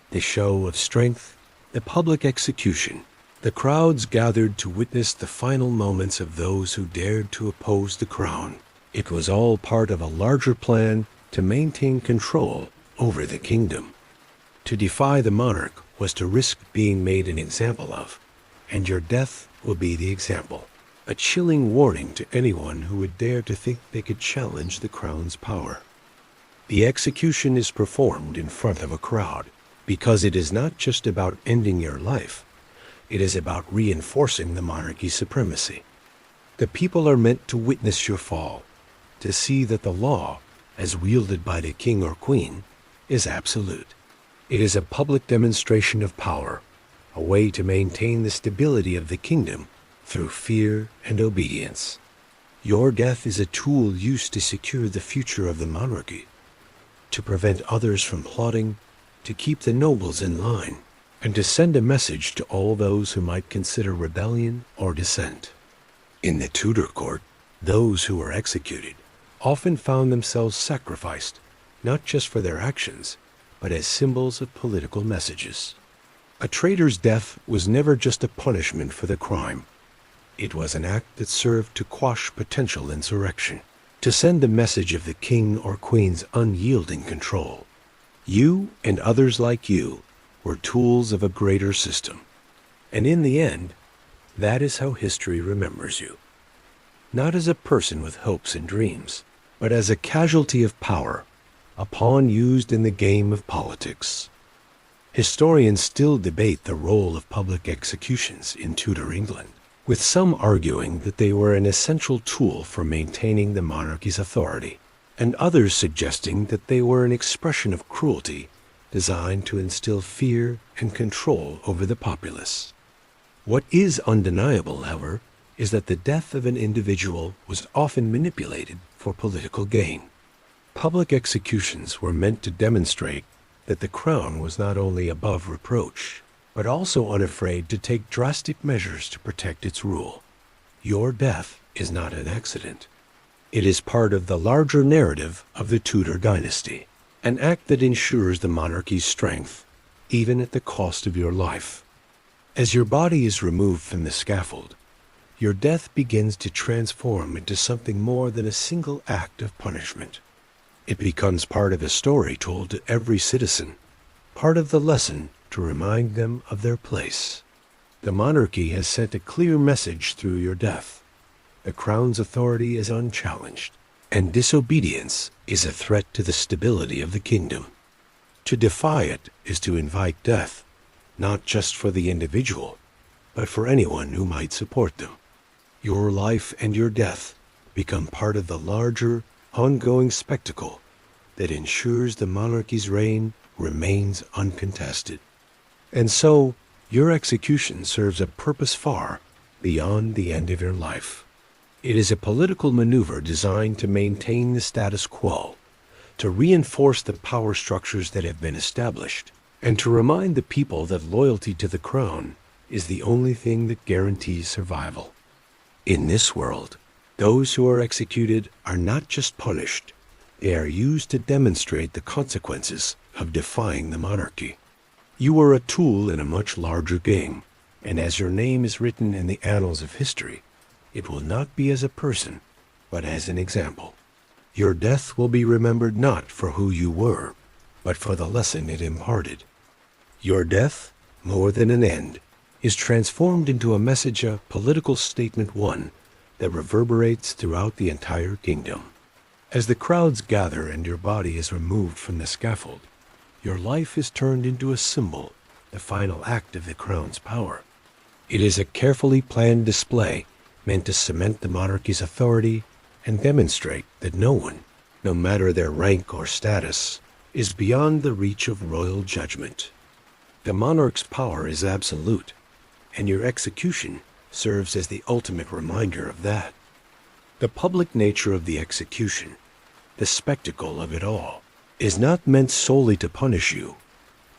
The show of strength, the public execution, the crowds gathered to witness the final moments of those who dared to oppose the crown. It was all part of a larger plan to maintain control over the kingdom. To defy the monarch was to risk being made an example of, and your death will be the example, a chilling warning to anyone who would dare to think they could challenge the crown's power. The execution is performed in front of a crowd, because it is not just about ending your life, it is about reinforcing the monarchy's supremacy. The people are meant to witness your fall, to see that the law, as wielded by the king or queen, is absolute. It is a public demonstration of power, a way to maintain the stability of the kingdom through fear and obedience. Your death is a tool used to secure the future of the monarchy, to prevent others from plotting, to keep the nobles in line, and to send a message to all those who might consider rebellion or dissent. In the Tudor court, those who were executed often found themselves sacrificed, not just for their actions, but as symbols of political messages. A traitor's death was never just a punishment for the crime. It was an act that served to quash potential insurrection, to send a message of the king or queen's unyielding control. You and others like you were tools of a greater system. And in the end, that is how history remembers you. Not as a person with hopes and dreams, but as a casualty of power, a pawn used in the game of politics. Historians still debate the role of public executions in Tudor England, with some arguing that they were an essential tool for maintaining the monarchy's authority, and others suggesting that they were an expression of cruelty designed to instill fear and control over the populace. What is undeniable, however, is that the death of an individual was often manipulated for political gain. Public executions were meant to demonstrate that the crown was not only above reproach, but also unafraid to take drastic measures to protect its rule. Your death is not an accident. It is part of the larger narrative of the Tudor dynasty, an act that ensures the monarchy's strength, even at the cost of your life. As your body is removed from the scaffold, your death begins to transform into something more than a single act of punishment. It becomes part of a story told to every citizen, part of the lesson to remind them of their place. The monarchy has sent a clear message through your death. The crown's authority is unchallenged, and disobedience is a threat to the stability of the kingdom. To defy it is to invite death, not just for the individual, but for anyone who might support them. Your life and your death become part of the larger, ongoing spectacle that ensures the monarchy's reign remains uncontested. And so, your execution serves a purpose far beyond the end of your life. It is a political maneuver designed to maintain the status quo, to reinforce the power structures that have been established, and to remind the people that loyalty to the crown is the only thing that guarantees survival. In this world, those who are executed are not just punished, they are used to demonstrate the consequences of defying the monarchy. You are a tool in a much larger game, and as your name is written in the annals of history, it will not be as a person, but as an example. Your death will be remembered not for who you were, but for the lesson it imparted. Your death, more than an end, is transformed into a message, a political statement, one that reverberates throughout the entire kingdom. As the crowds gather and your body is removed from the scaffold, your life is turned into a symbol, the final act of the crown's power. It is a carefully planned display meant to cement the monarchy's authority and demonstrate that no one, no matter their rank or status, is beyond the reach of royal judgment. The monarch's power is absolute, and your execution serves as the ultimate reminder of that. The public nature of the execution, the spectacle of it all, is not meant solely to punish you.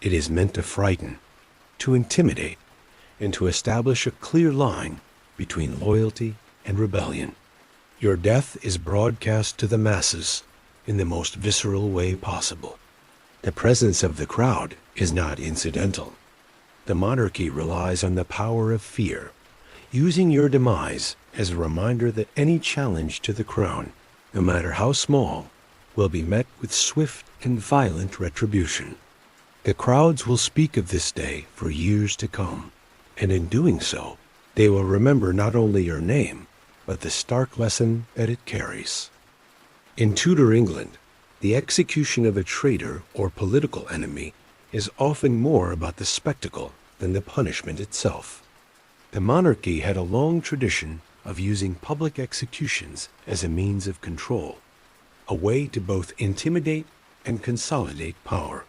It is meant to frighten, to intimidate, and to establish a clear line between loyalty and rebellion. Your death is broadcast to the masses in the most visceral way possible. The presence of the crowd is not incidental. The monarchy relies on the power of fear, using your demise as a reminder that any challenge to the crown, no matter how small, will be met with swift and violent retribution. The crowds will speak of this day for years to come, and in doing so, They will remember not only your name, but the stark lesson that it carries. In Tudor England, the execution of a traitor or political enemy is often more about the spectacle than the punishment itself. The monarchy had a long tradition of using public executions as a means of control, a way to both intimidate and consolidate power.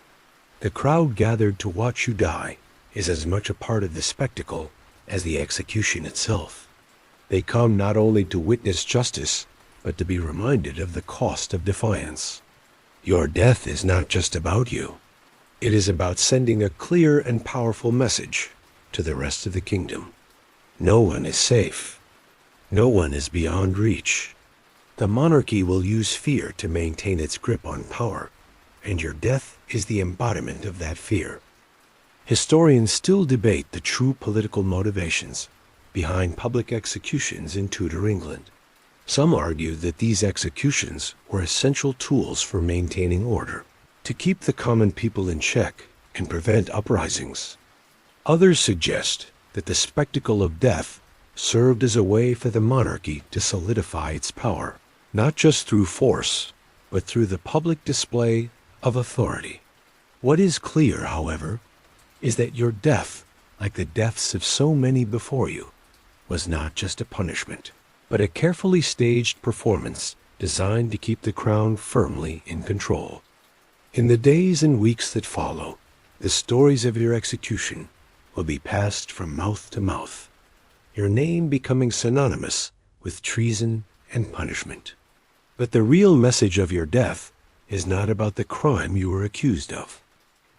The crowd gathered to watch you die is as much a part of the spectacle as the execution itself. They come not only to witness justice, but to be reminded of the cost of defiance. Your death is not just about you. It is about sending a clear and powerful message to the rest of the kingdom. No one is safe. No one is beyond reach. The monarchy will use fear to maintain its grip on power, and your death is the embodiment of that fear. Historians still debate the true political motivations behind public executions in Tudor England. Some argue that these executions were essential tools for maintaining order, to keep the common people in check and prevent uprisings. Others suggest that the spectacle of death served as a way for the monarchy to solidify its power, not just through force, but through the public display of authority. What is clear, however, is that your death, like the deaths of so many before you, was not just a punishment, but a carefully staged performance designed to keep the crown firmly in control. In the days and weeks that follow, the stories of your execution will be passed from mouth to mouth, your name becoming synonymous with treason and punishment. But the real message of your death is not about the crime you were accused of.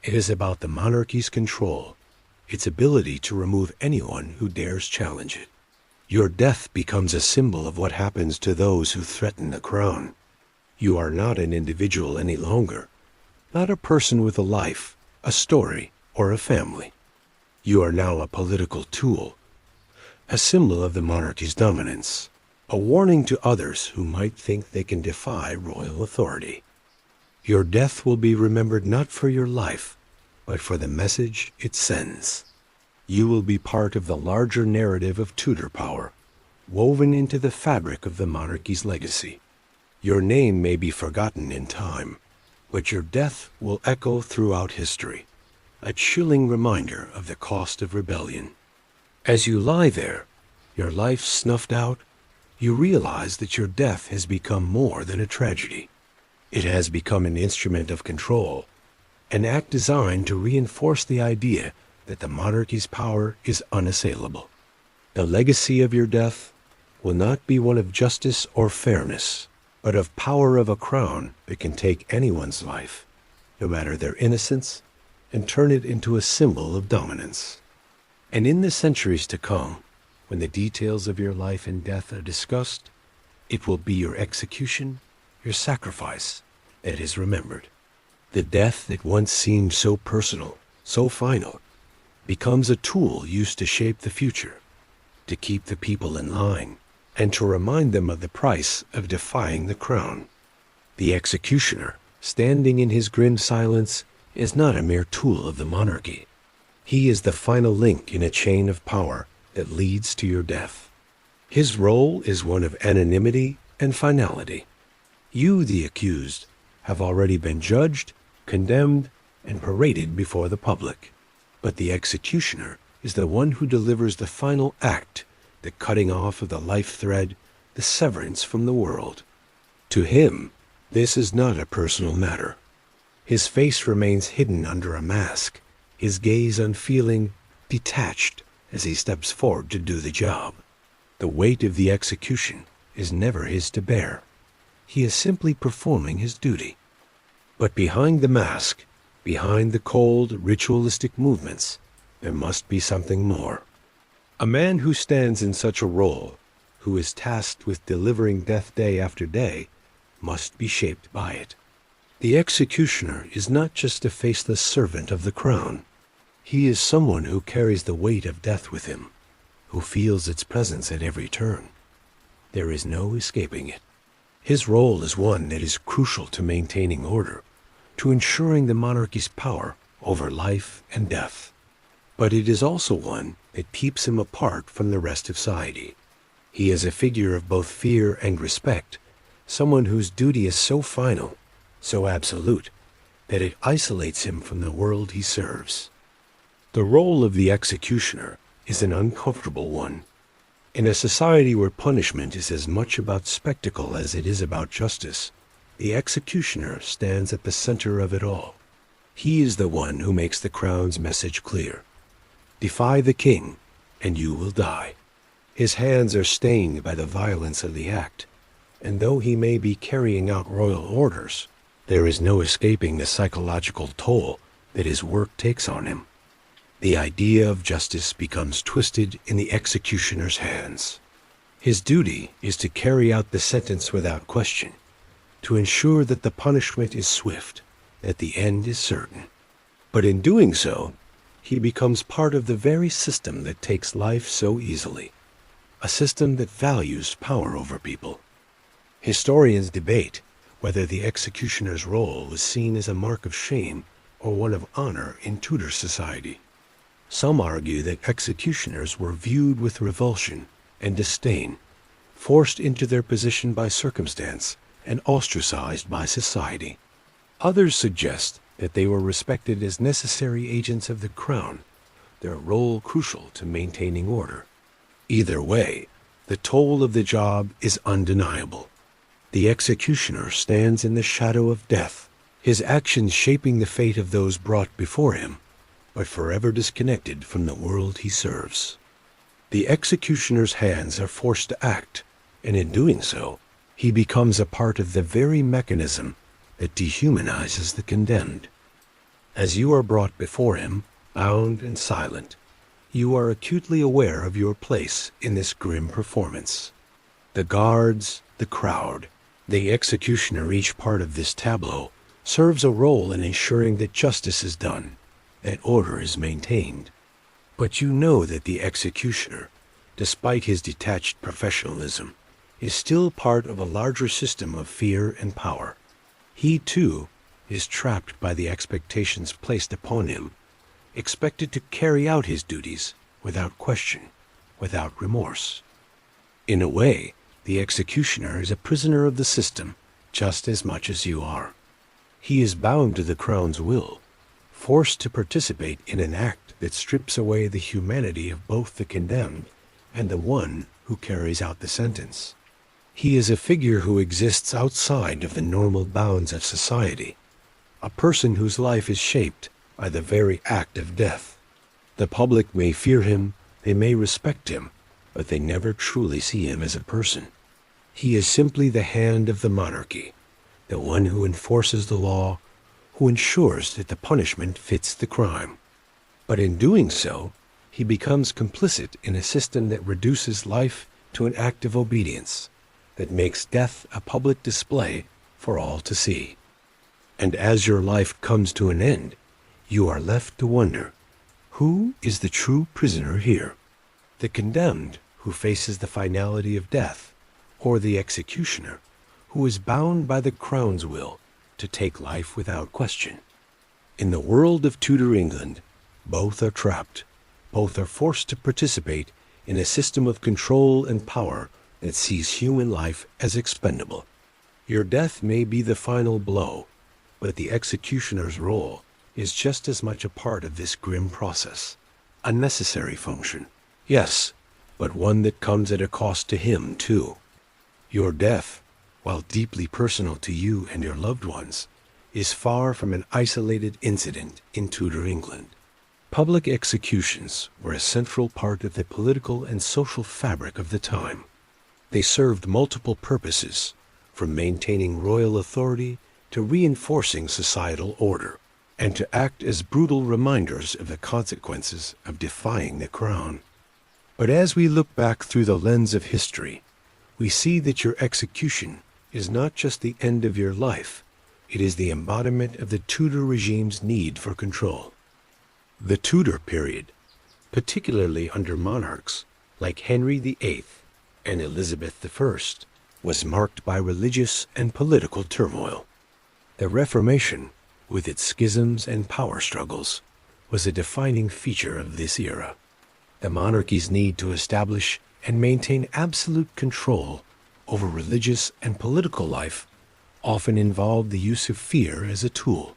It is about the monarchy's control, its ability to remove anyone who dares challenge it. Your death becomes a symbol of what happens to those who threaten the crown. You are not an individual any longer, not a person with a life, a story, or a family. You are now a political tool, a symbol of the monarchy's dominance, a warning to others who might think they can defy royal authority. Your death will be remembered not for your life, but for the message it sends. You will be part of the larger narrative of Tudor power, woven into the fabric of the monarchy's legacy. Your name may be forgotten in time, but your death will echo throughout history, a chilling reminder of the cost of rebellion. As you lie there, your life snuffed out, you realize that your death has become more than a tragedy. It has become an instrument of control, an act designed to reinforce the idea that the monarchy's power is unassailable. The legacy of your death will not be one of justice or fairness, but of power of a crown that can take anyone's life, no matter their innocence, and turn it into a symbol of dominance. And in the centuries to come, when the details of your life and death are discussed, it will be your execution, your sacrifice, that is remembered. The death that once seemed so personal, so final, becomes a tool used to shape the future, to keep the people in line, and to remind them of the price of defying the crown. The executioner, standing in his grim silence, is not a mere tool of the monarchy. He is the final link in a chain of power that leads to your death. His role is one of anonymity and finality. You, the accused, have already been judged, condemned, and paraded before the public. But the executioner is the one who delivers the final act, the cutting off of the life thread, the severance from the world. To him, this is not a personal matter. His face remains hidden under a mask, his gaze unfeeling, detached as he steps forward to do the job. The weight of the execution is never his to bear. He is simply performing his duty. But behind the mask, behind the cold, ritualistic movements, there must be something more. A man who stands in such a role, who is tasked with delivering death day after day, must be shaped by it. The executioner is not just a faceless servant of the crown. He is someone who carries the weight of death with him, who feels its presence at every turn. There is no escaping it. His role is one that is crucial to maintaining order, to ensuring the monarchy's power over life and death. But it is also one that keeps him apart from the rest of society. He is a figure of both fear and respect, someone whose duty is so final, so absolute, that it isolates him from the world he serves. The role of the executioner is an uncomfortable one. In a society where punishment is as much about spectacle as it is about justice, the executioner stands at the center of it all. He is the one who makes the crown's message clear. Defy the king, and you will die. His hands are stained by the violence of the act, and though he may be carrying out royal orders, there is no escaping the psychological toll that his work takes on him. The idea of justice becomes twisted in the executioner's hands. His duty is to carry out the sentence without question, to ensure that the punishment is swift, that the end is certain. But in doing so, he becomes part of the very system that takes life so easily, a system that values power over people. Historians debate whether the executioner's role was seen as a mark of shame or one of honor in Tudor society. Some argue that executioners were viewed with revulsion and disdain, forced into their position by circumstance and ostracized by society. Others suggest that they were respected as necessary agents of the crown, their role crucial to maintaining order. Either way, the toll of the job is undeniable. The executioner stands in the shadow of death, his actions shaping the fate of those brought before him, but forever disconnected from the world he serves. The executioner's hands are forced to act, and in doing so, he becomes a part of the very mechanism that dehumanizes the condemned. As you are brought before him, bound and silent, you are acutely aware of your place in this grim performance. The guards, the crowd, the executioner, each part of this tableau, serves a role in ensuring that justice is done, that order is maintained. But you know that the executioner, despite his detached professionalism, is still part of a larger system of fear and power. He, too, is trapped by the expectations placed upon him, expected to carry out his duties without question, without remorse. In a way, the executioner is a prisoner of the system just as much as you are. He is bound to the crown's will, forced to participate in an act that strips away the humanity of both the condemned and the one who carries out the sentence. He is a figure who exists outside of the normal bounds of society, a person whose life is shaped by the very act of death. The public may fear him, they may respect him, but they never truly see him as a person. He is simply the hand of the monarchy, the one who enforces the law, who ensures that the punishment fits the crime. But in doing so, he becomes complicit in a system that reduces life to an act of obedience, that makes death a public display for all to see. And as your life comes to an end, you are left to wonder, who is the true prisoner here? The condemned, who faces the finality of death, or the executioner, who is bound by the crown's will to take life without question? In the world of Tudor England, both are trapped, both are forced to participate in a system of control and power that sees human life as expendable. Your death may be the final blow, but the executioner's role is just as much a part of this grim process, a necessary function. Yes, but one that comes at a cost to him, too. Your death, while deeply personal to you and your loved ones, is far from an isolated incident in Tudor England. Public executions were a central part of the political and social fabric of the time. They served multiple purposes, from maintaining royal authority to reinforcing societal order, and to act as brutal reminders of the consequences of defying the crown. But as we look back through the lens of history, we see that your execution is not just the end of your life, it is the embodiment of the Tudor regime's need for control. The Tudor period, particularly under monarchs like Henry VIII and Elizabeth I, was marked by religious and political turmoil. The Reformation, with its schisms and power struggles, was a defining feature of this era. The monarchy's need to establish and maintain absolute control over religious and political life often involved the use of fear as a tool.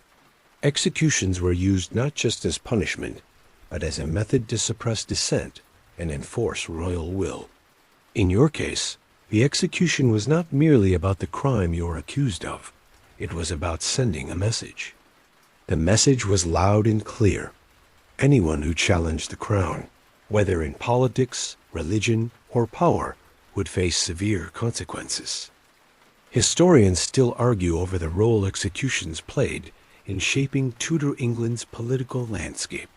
Executions were used not just as punishment, but as a method to suppress dissent and enforce royal will. In your case, the execution was not merely about the crime you were accused of. It was about sending a message. The message was loud and clear. Anyone who challenged the crown, whether in politics, religion, or power, would face severe consequences. Historians still argue over the role executions played in shaping Tudor England's political landscape.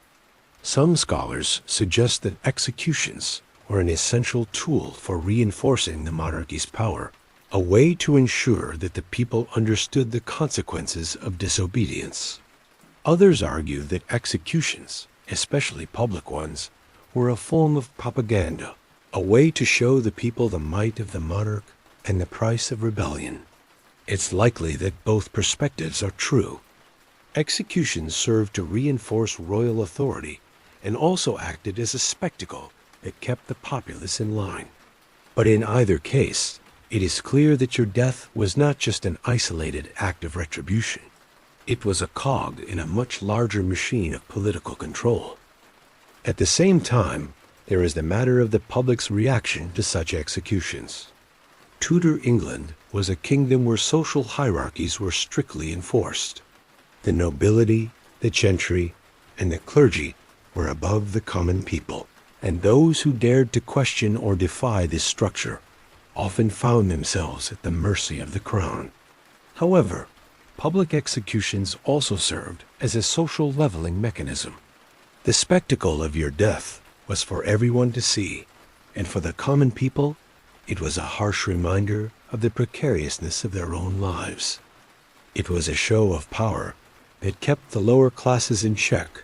Some scholars suggest that executions were an essential tool for reinforcing the monarchy's power, a way to ensure that the people understood the consequences of disobedience. Others argue that executions, especially public ones, were a form of propaganda, a way to show the people the might of the monarch and the price of rebellion. It's likely that both perspectives are true. Executions served to reinforce royal authority and also acted as a spectacle that kept the populace in line. But in either case, it is clear that your death was not just an isolated act of retribution. It was a cog in a much larger machine of political control. At the same time, there is the matter of the public's reaction to such executions. Tudor England was a kingdom where social hierarchies were strictly enforced. The nobility, the gentry, and the clergy were above the common people, and those who dared to question or defy this structure often found themselves at the mercy of the crown. However, public executions also served as a social leveling mechanism. The spectacle of your death was for everyone to see, and for the common people, it was a harsh reminder of the precariousness of their own lives. It was a show of power that kept the lower classes in check,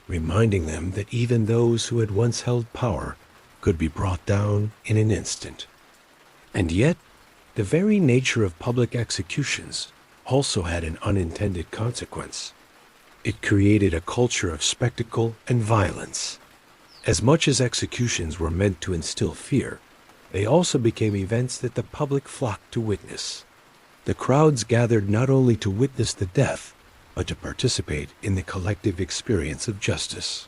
reminding them that even those who had once held power could be brought down in an instant. And yet, the very nature of public executions also had an unintended consequence. It created a culture of spectacle and violence. As much as executions were meant to instill fear, they also became events that the public flocked to witness. The crowds gathered not only to witness the death, but to participate in the collective experience of justice.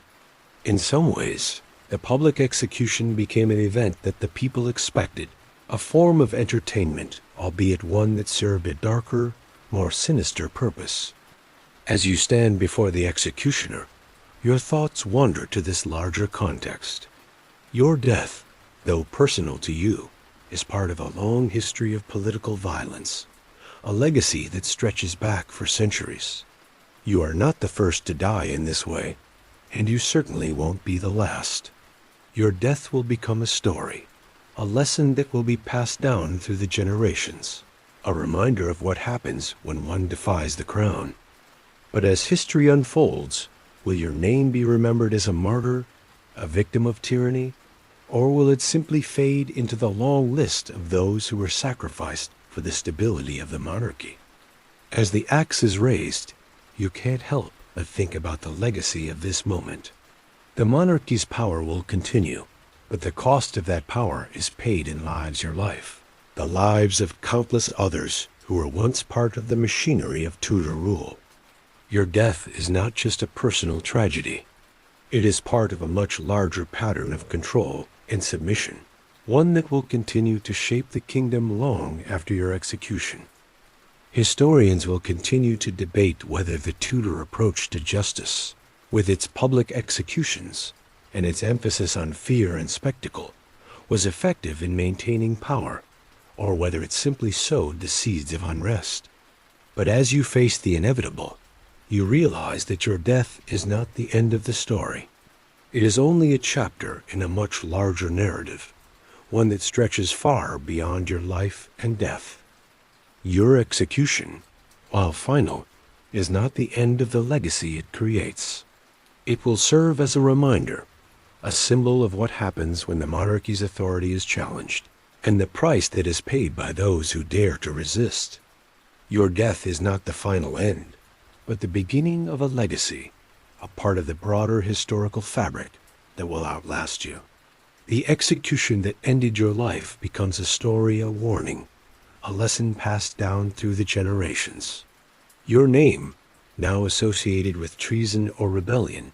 In some ways, the public execution became an event that the people expected, a form of entertainment, albeit one that served a darker, more sinister purpose. As you stand before the executioner, your thoughts wander to this larger context. Your death, though personal to you, is part of a long history of political violence, a legacy that stretches back for centuries. You are not the first to die in this way, and you certainly won't be the last. Your death will become a story, a lesson that will be passed down through the generations, a reminder of what happens when one defies the crown. But as history unfolds, will your name be remembered as a martyr, a victim of tyranny, or will it simply fade into the long list of those who were sacrificed for the stability of the monarchy? As the axe is raised, you can't help but think about the legacy of this moment. The monarchy's power will continue, but the cost of that power is paid in lives your life, the lives of countless others who were once part of the machinery of Tudor rule. Your death is not just a personal tragedy. It is part of a much larger pattern of control and submission, one that will continue to shape the kingdom long after your execution. Historians will continue to debate whether the Tudor approach to justice, with its public executions and its emphasis on fear and spectacle, was effective in maintaining power, or whether it simply sowed the seeds of unrest. But as you face the inevitable, you realize that your death is not the end of the story. It is only a chapter in a much larger narrative, one that stretches far beyond your life and death. Your execution, while final, is not the end of the legacy it creates. It will serve as a reminder, a symbol of what happens when the monarchy's authority is challenged, and the price that is paid by those who dare to resist. Your death is not the final end, but the beginning of a legacy, a part of the broader historical fabric that will outlast you. The execution that ended your life becomes a story, a warning, a lesson passed down through the generations. Your name, now associated with treason or rebellion,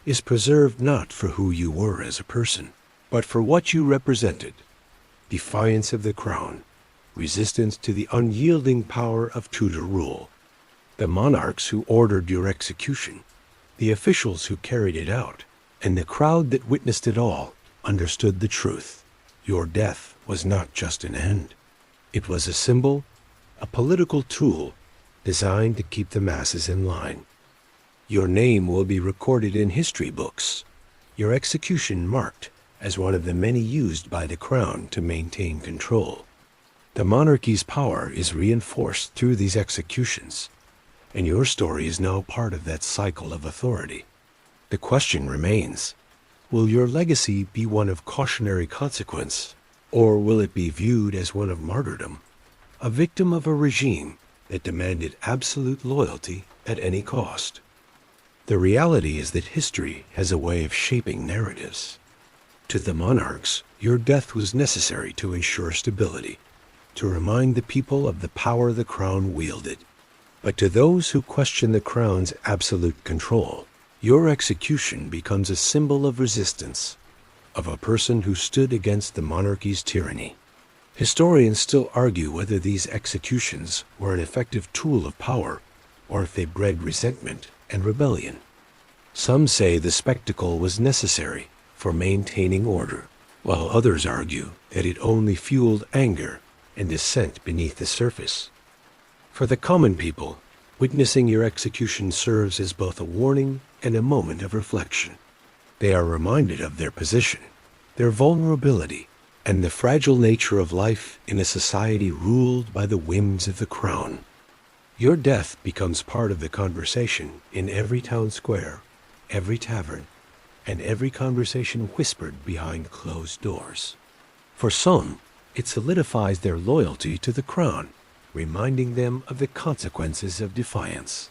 is preserved not for who you were as a person, but for what you represented: defiance of the crown, resistance to the unyielding power of Tudor rule. The monarchs who ordered your execution, the officials who carried it out, and the crowd that witnessed it all understood the truth. Your death was not just an end. It was a symbol, a political tool designed to keep the masses in line. Your name will be recorded in history books, your execution marked as one of the many used by the crown to maintain control. The monarchy's power is reinforced through these executions, and your story is now part of that cycle of authority. The question remains, will your legacy be one of cautionary consequence, or will it be viewed as one of martyrdom, a victim of a regime that demanded absolute loyalty at any cost? The reality is that history has a way of shaping narratives. To the monarchs, your death was necessary to ensure stability, to remind the people of the power the crown wielded. But to those who question the crown's absolute control, your execution becomes a symbol of resistance, of a person who stood against the monarchy's tyranny. Historians still argue whether these executions were an effective tool of power, or if they bred resentment and rebellion. Some say the spectacle was necessary for maintaining order, while others argue that it only fueled anger and dissent beneath the surface. For the common people, witnessing your execution serves as both a warning and a moment of reflection. They are reminded of their position, their vulnerability, and the fragile nature of life in a society ruled by the whims of the crown. Your death becomes part of the conversation in every town square, every tavern, and every conversation whispered behind closed doors. For some, it solidifies their loyalty to the crown, reminding them of the consequences of defiance.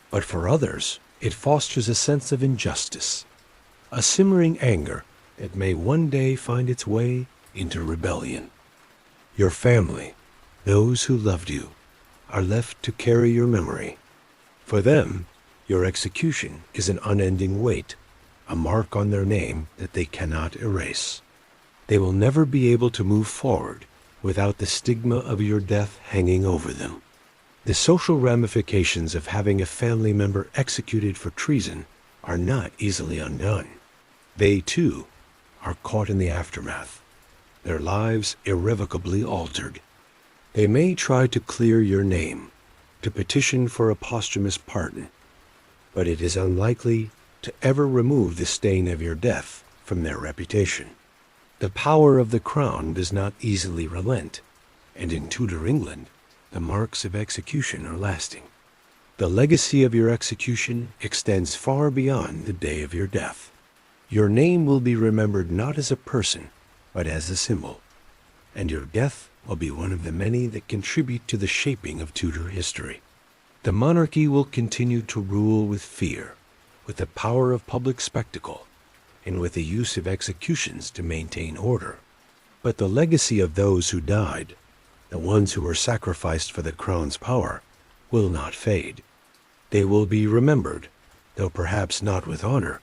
But for others, it fosters a sense of injustice, a simmering anger that may one day find its way into rebellion. Your family, those who loved you, are left to carry your memory. For them, your execution is an unending weight, a mark on their name that they cannot erase. They will never be able to move forward without the stigma of your death hanging over them. The social ramifications of having a family member executed for treason are not easily undone. They, too, are caught in the aftermath, their lives irrevocably altered. They may try to clear your name, to petition for a posthumous pardon, but it is unlikely to ever remove the stain of your death from their reputation. The power of the crown does not easily relent, and in Tudor England, the marks of execution are lasting. The legacy of your execution extends far beyond the day of your death. Your name will be remembered not as a person, but as a symbol, and your death will be one of the many that contribute to the shaping of Tudor history. The monarchy will continue to rule with fear, with the power of public spectacle, and with the use of executions to maintain order. But the legacy of those who died, the ones who were sacrificed for the crown's power, will not fade. They will be remembered, though perhaps not with honor,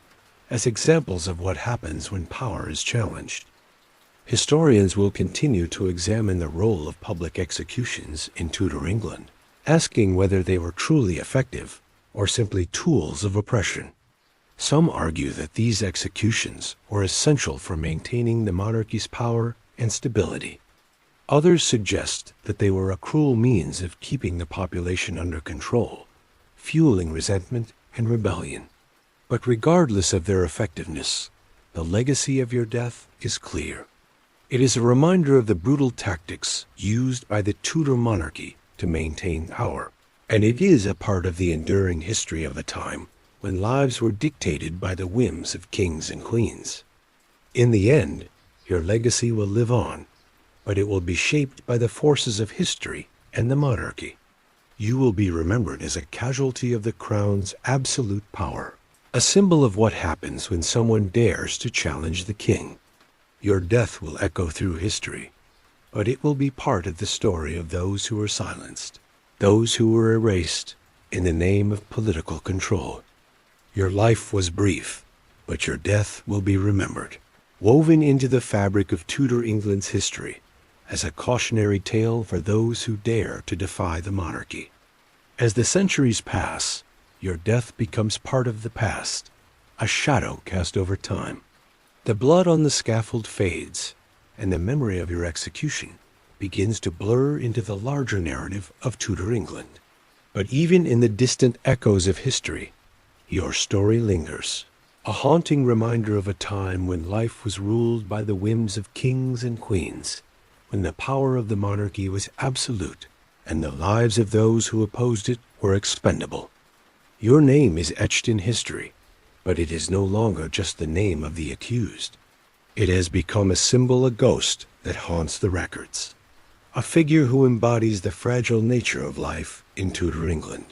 as examples of what happens when power is challenged. Historians will continue to examine the role of public executions in Tudor England, asking whether they were truly effective or simply tools of oppression. Some argue that these executions were essential for maintaining the monarchy's power and stability. Others suggest that they were a cruel means of keeping the population under control, fueling resentment and rebellion. But regardless of their effectiveness, the legacy of your death is clear. It is a reminder of the brutal tactics used by the Tudor monarchy to maintain power, and it is a part of the enduring history of a time when lives were dictated by the whims of kings and queens. In the end, your legacy will live on, but it will be shaped by the forces of history and the monarchy. You will be remembered as a casualty of the crown's absolute power, a symbol of what happens when someone dares to challenge the king. Your death will echo through history, but it will be part of the story of those who were silenced, those who were erased in the name of political control. Your life was brief, but your death will be remembered, woven into the fabric of Tudor England's history as a cautionary tale for those who dare to defy the monarchy. As the centuries pass, your death becomes part of the past, a shadow cast over time. The blood on the scaffold fades, and the memory of your execution begins to blur into the larger narrative of Tudor England. But even in the distant echoes of history, your story lingers, a haunting reminder of a time when life was ruled by the whims of kings and queens, when the power of the monarchy was absolute and the lives of those who opposed it were expendable. Your name is etched in history, but it is no longer just the name of the accused. It has become a symbol, a ghost that haunts the records, a figure who embodies the fragile nature of life in Tudor England.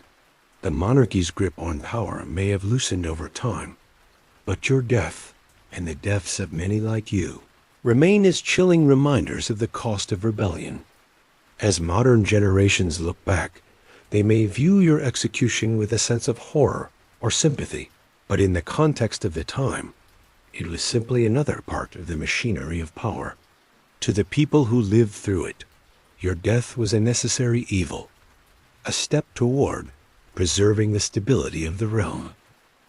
The monarchy's grip on power may have loosened over time, but your death, and the deaths of many like you, remain as chilling reminders of the cost of rebellion. As modern generations look back, they may view your execution with a sense of horror or sympathy, but in the context of the time, it was simply another part of the machinery of power. To the people who lived through it, your death was a necessary evil, a step toward preserving the stability of the realm.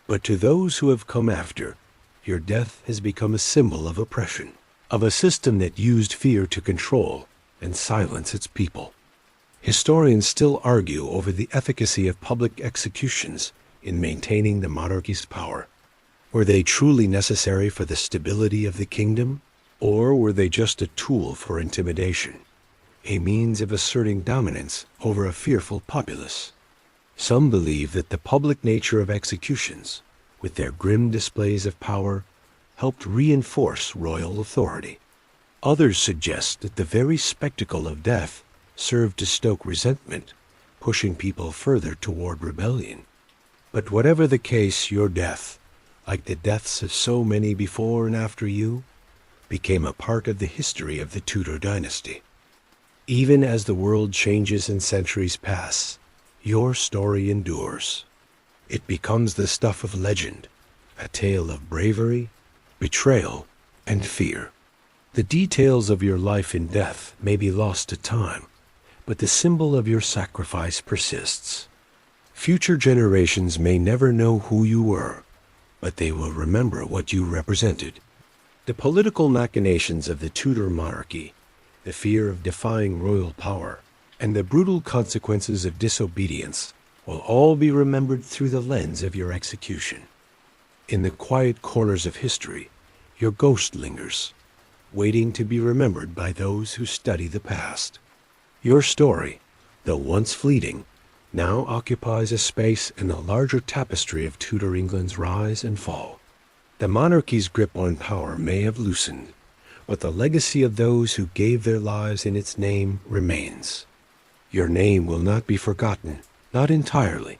But to those who have come after, your death has become a symbol of oppression, of a system that used fear to control and silence its people. Historians still argue over the efficacy of public executions in maintaining the monarchy's power. Were they truly necessary for the stability of the kingdom, or were they just a tool for intimidation, a means of asserting dominance over a fearful populace? Some believe that the public nature of executions, with their grim displays of power, helped reinforce royal authority. Others suggest that the very spectacle of death served to stoke resentment, pushing people further toward rebellion. But whatever the case, your death, like the deaths of so many before and after you, became a part of the history of the Tudor dynasty. Even as the world changes and centuries pass, your story endures. It becomes the stuff of legend, a tale of bravery, betrayal, and fear. The details of your life and death may be lost to time, but the symbol of your sacrifice persists. Future generations may never know who you were, but they will remember what you represented. The political machinations of the Tudor monarchy, the fear of defying royal power, and the brutal consequences of disobedience will all be remembered through the lens of your execution. In the quiet corners of history, your ghost lingers, waiting to be remembered by those who study the past. Your story, though once fleeting, now occupies a space in the larger tapestry of Tudor England's rise and fall. The monarchy's grip on power may have loosened, but the legacy of those who gave their lives in its name remains. Your name will not be forgotten, not entirely,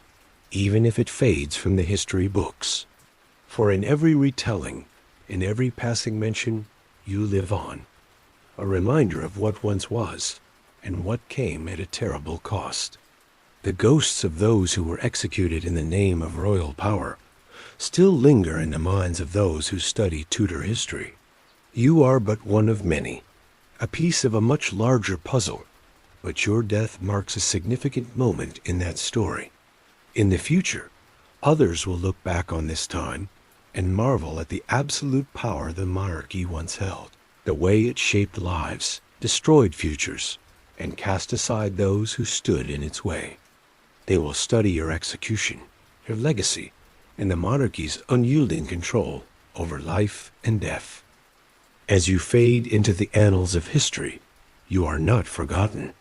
even if it fades from the history books. For in every retelling, in every passing mention, you live on, a reminder of what once was and what came at a terrible cost. The ghosts of those who were executed in the name of royal power still linger in the minds of those who study Tudor history. You are but one of many, a piece of a much larger puzzle, but your death marks a significant moment in that story. In the future, others will look back on this time and marvel at the absolute power the monarchy once held, the way it shaped lives, destroyed futures, and cast aside those who stood in its way. They will study your execution, your legacy, and the monarchy's unyielding control over life and death. As you fade into the annals of history, you are not forgotten.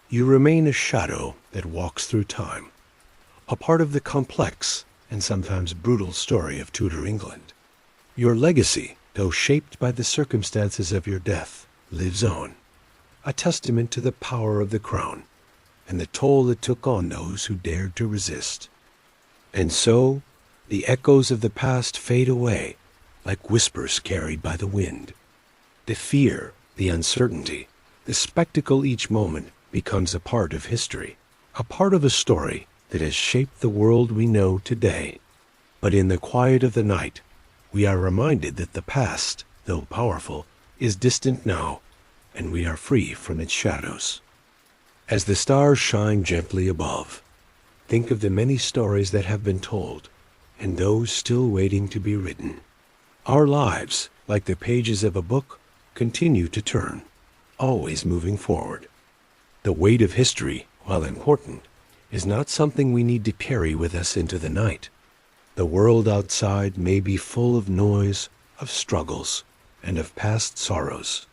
You remain a shadow that walks through time, a part of the complex and sometimes brutal story of Tudor England. Your legacy, though shaped by the circumstances of your death, lives on, a testament to the power of the crown and the toll it took on those who dared to resist. And so, The echoes of the past fade away like whispers carried by the wind. The fear, the uncertainty, the spectacle each moment becomes a part of history, a part of a story that has shaped the world we know today. But in the quiet of the night, we are reminded that the past, though powerful, is distant now, and we are free from its shadows. As the stars shine gently above, think of the many stories that have been told, and those still waiting to be written. Our lives, like the pages of a book, continue to turn, always moving forward. The weight of history, while important, is not something we need to carry with us into the night. The world outside may be full of noise, of struggles, and of past sorrows,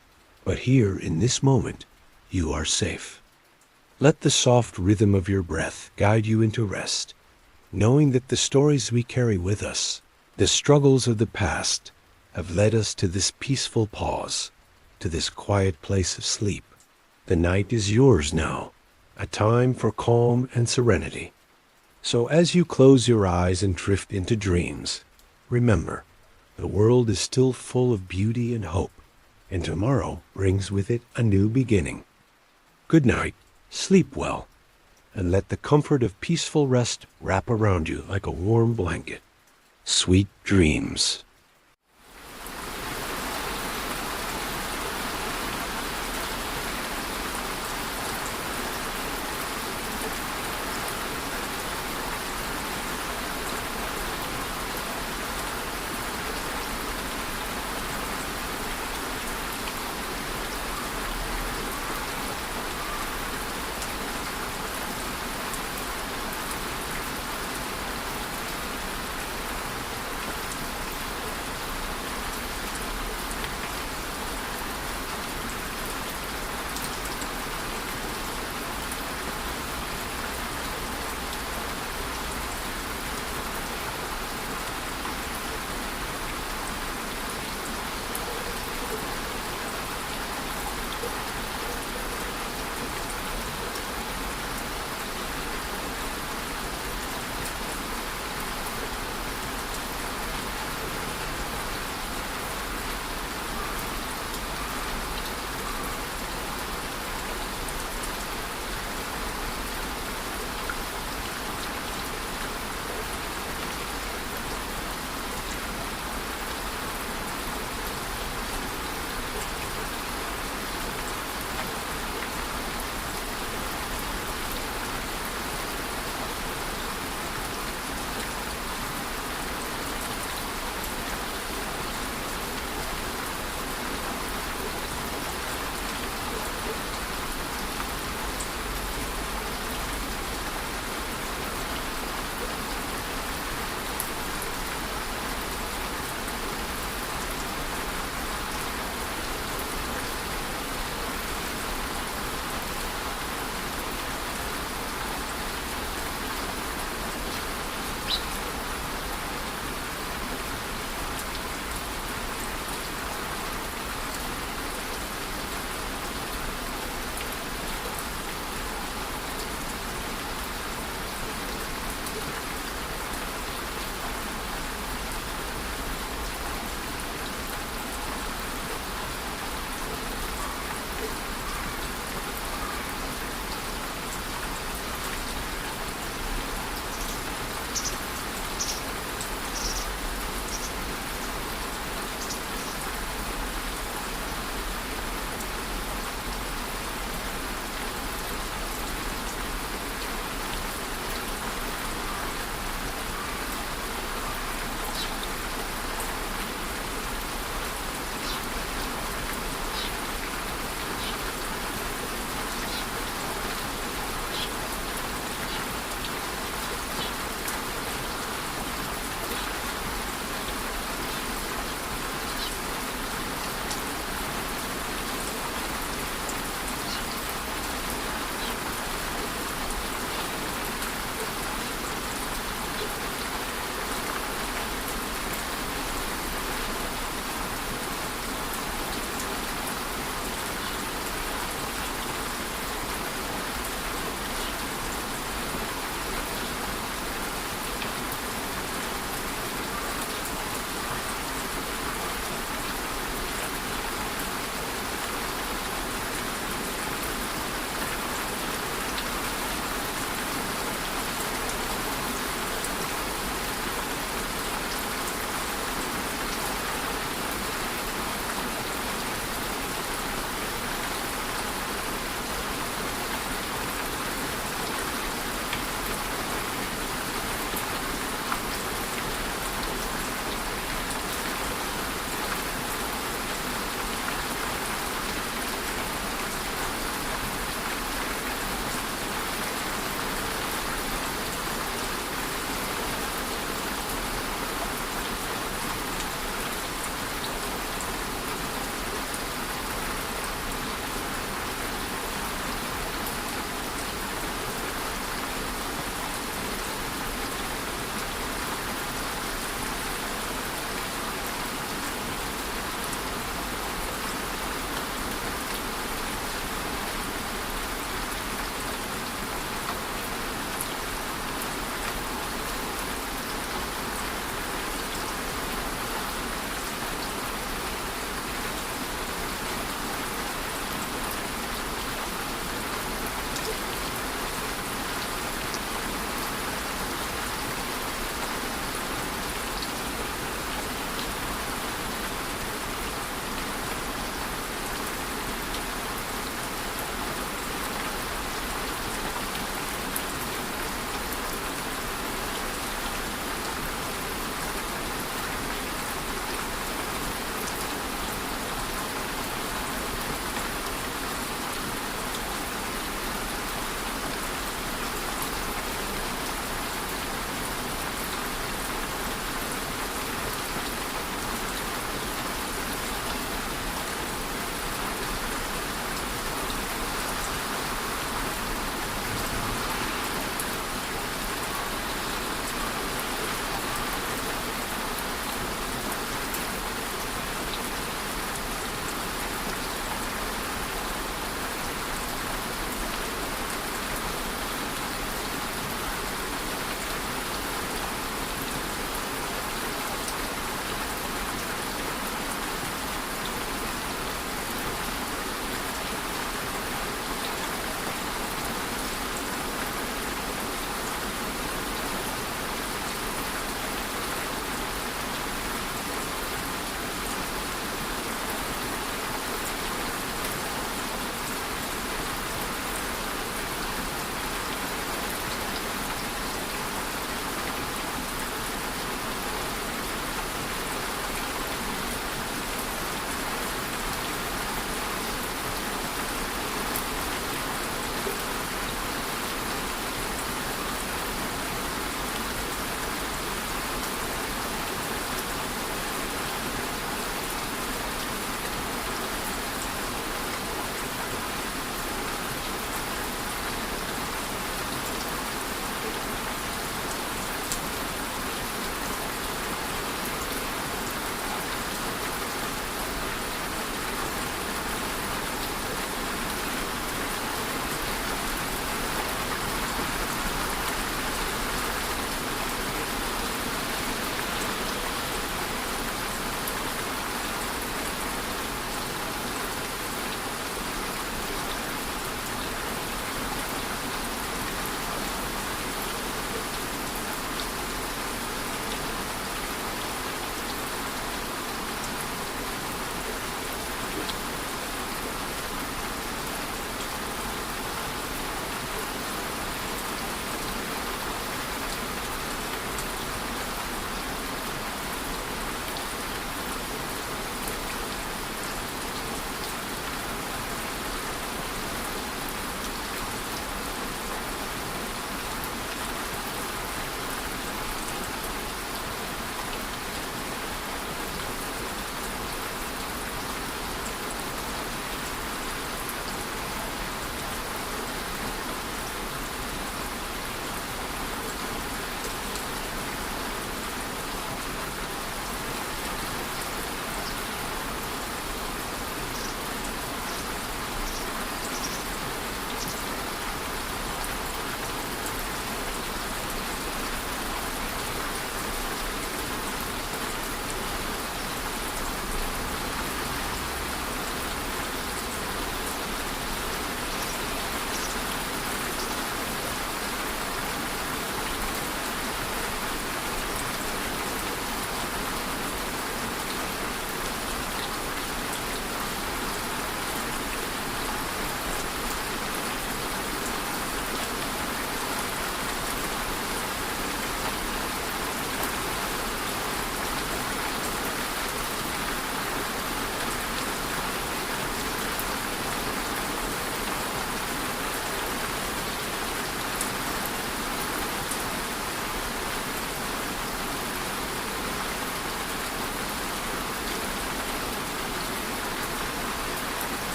but here in this moment, you are safe. Let the soft rhythm of your breath guide you into rest, knowing that the stories we carry with us, the struggles of the past, have led us to this peaceful pause, to this quiet place of sleep. The night is yours now, a time for calm and serenity. So as you close your eyes and drift into dreams, remember, the world is still full of beauty and hope, and tomorrow brings with it a new beginning. Good night, sleep well, and let the comfort of peaceful rest wrap around you like a warm blanket. Sweet dreams.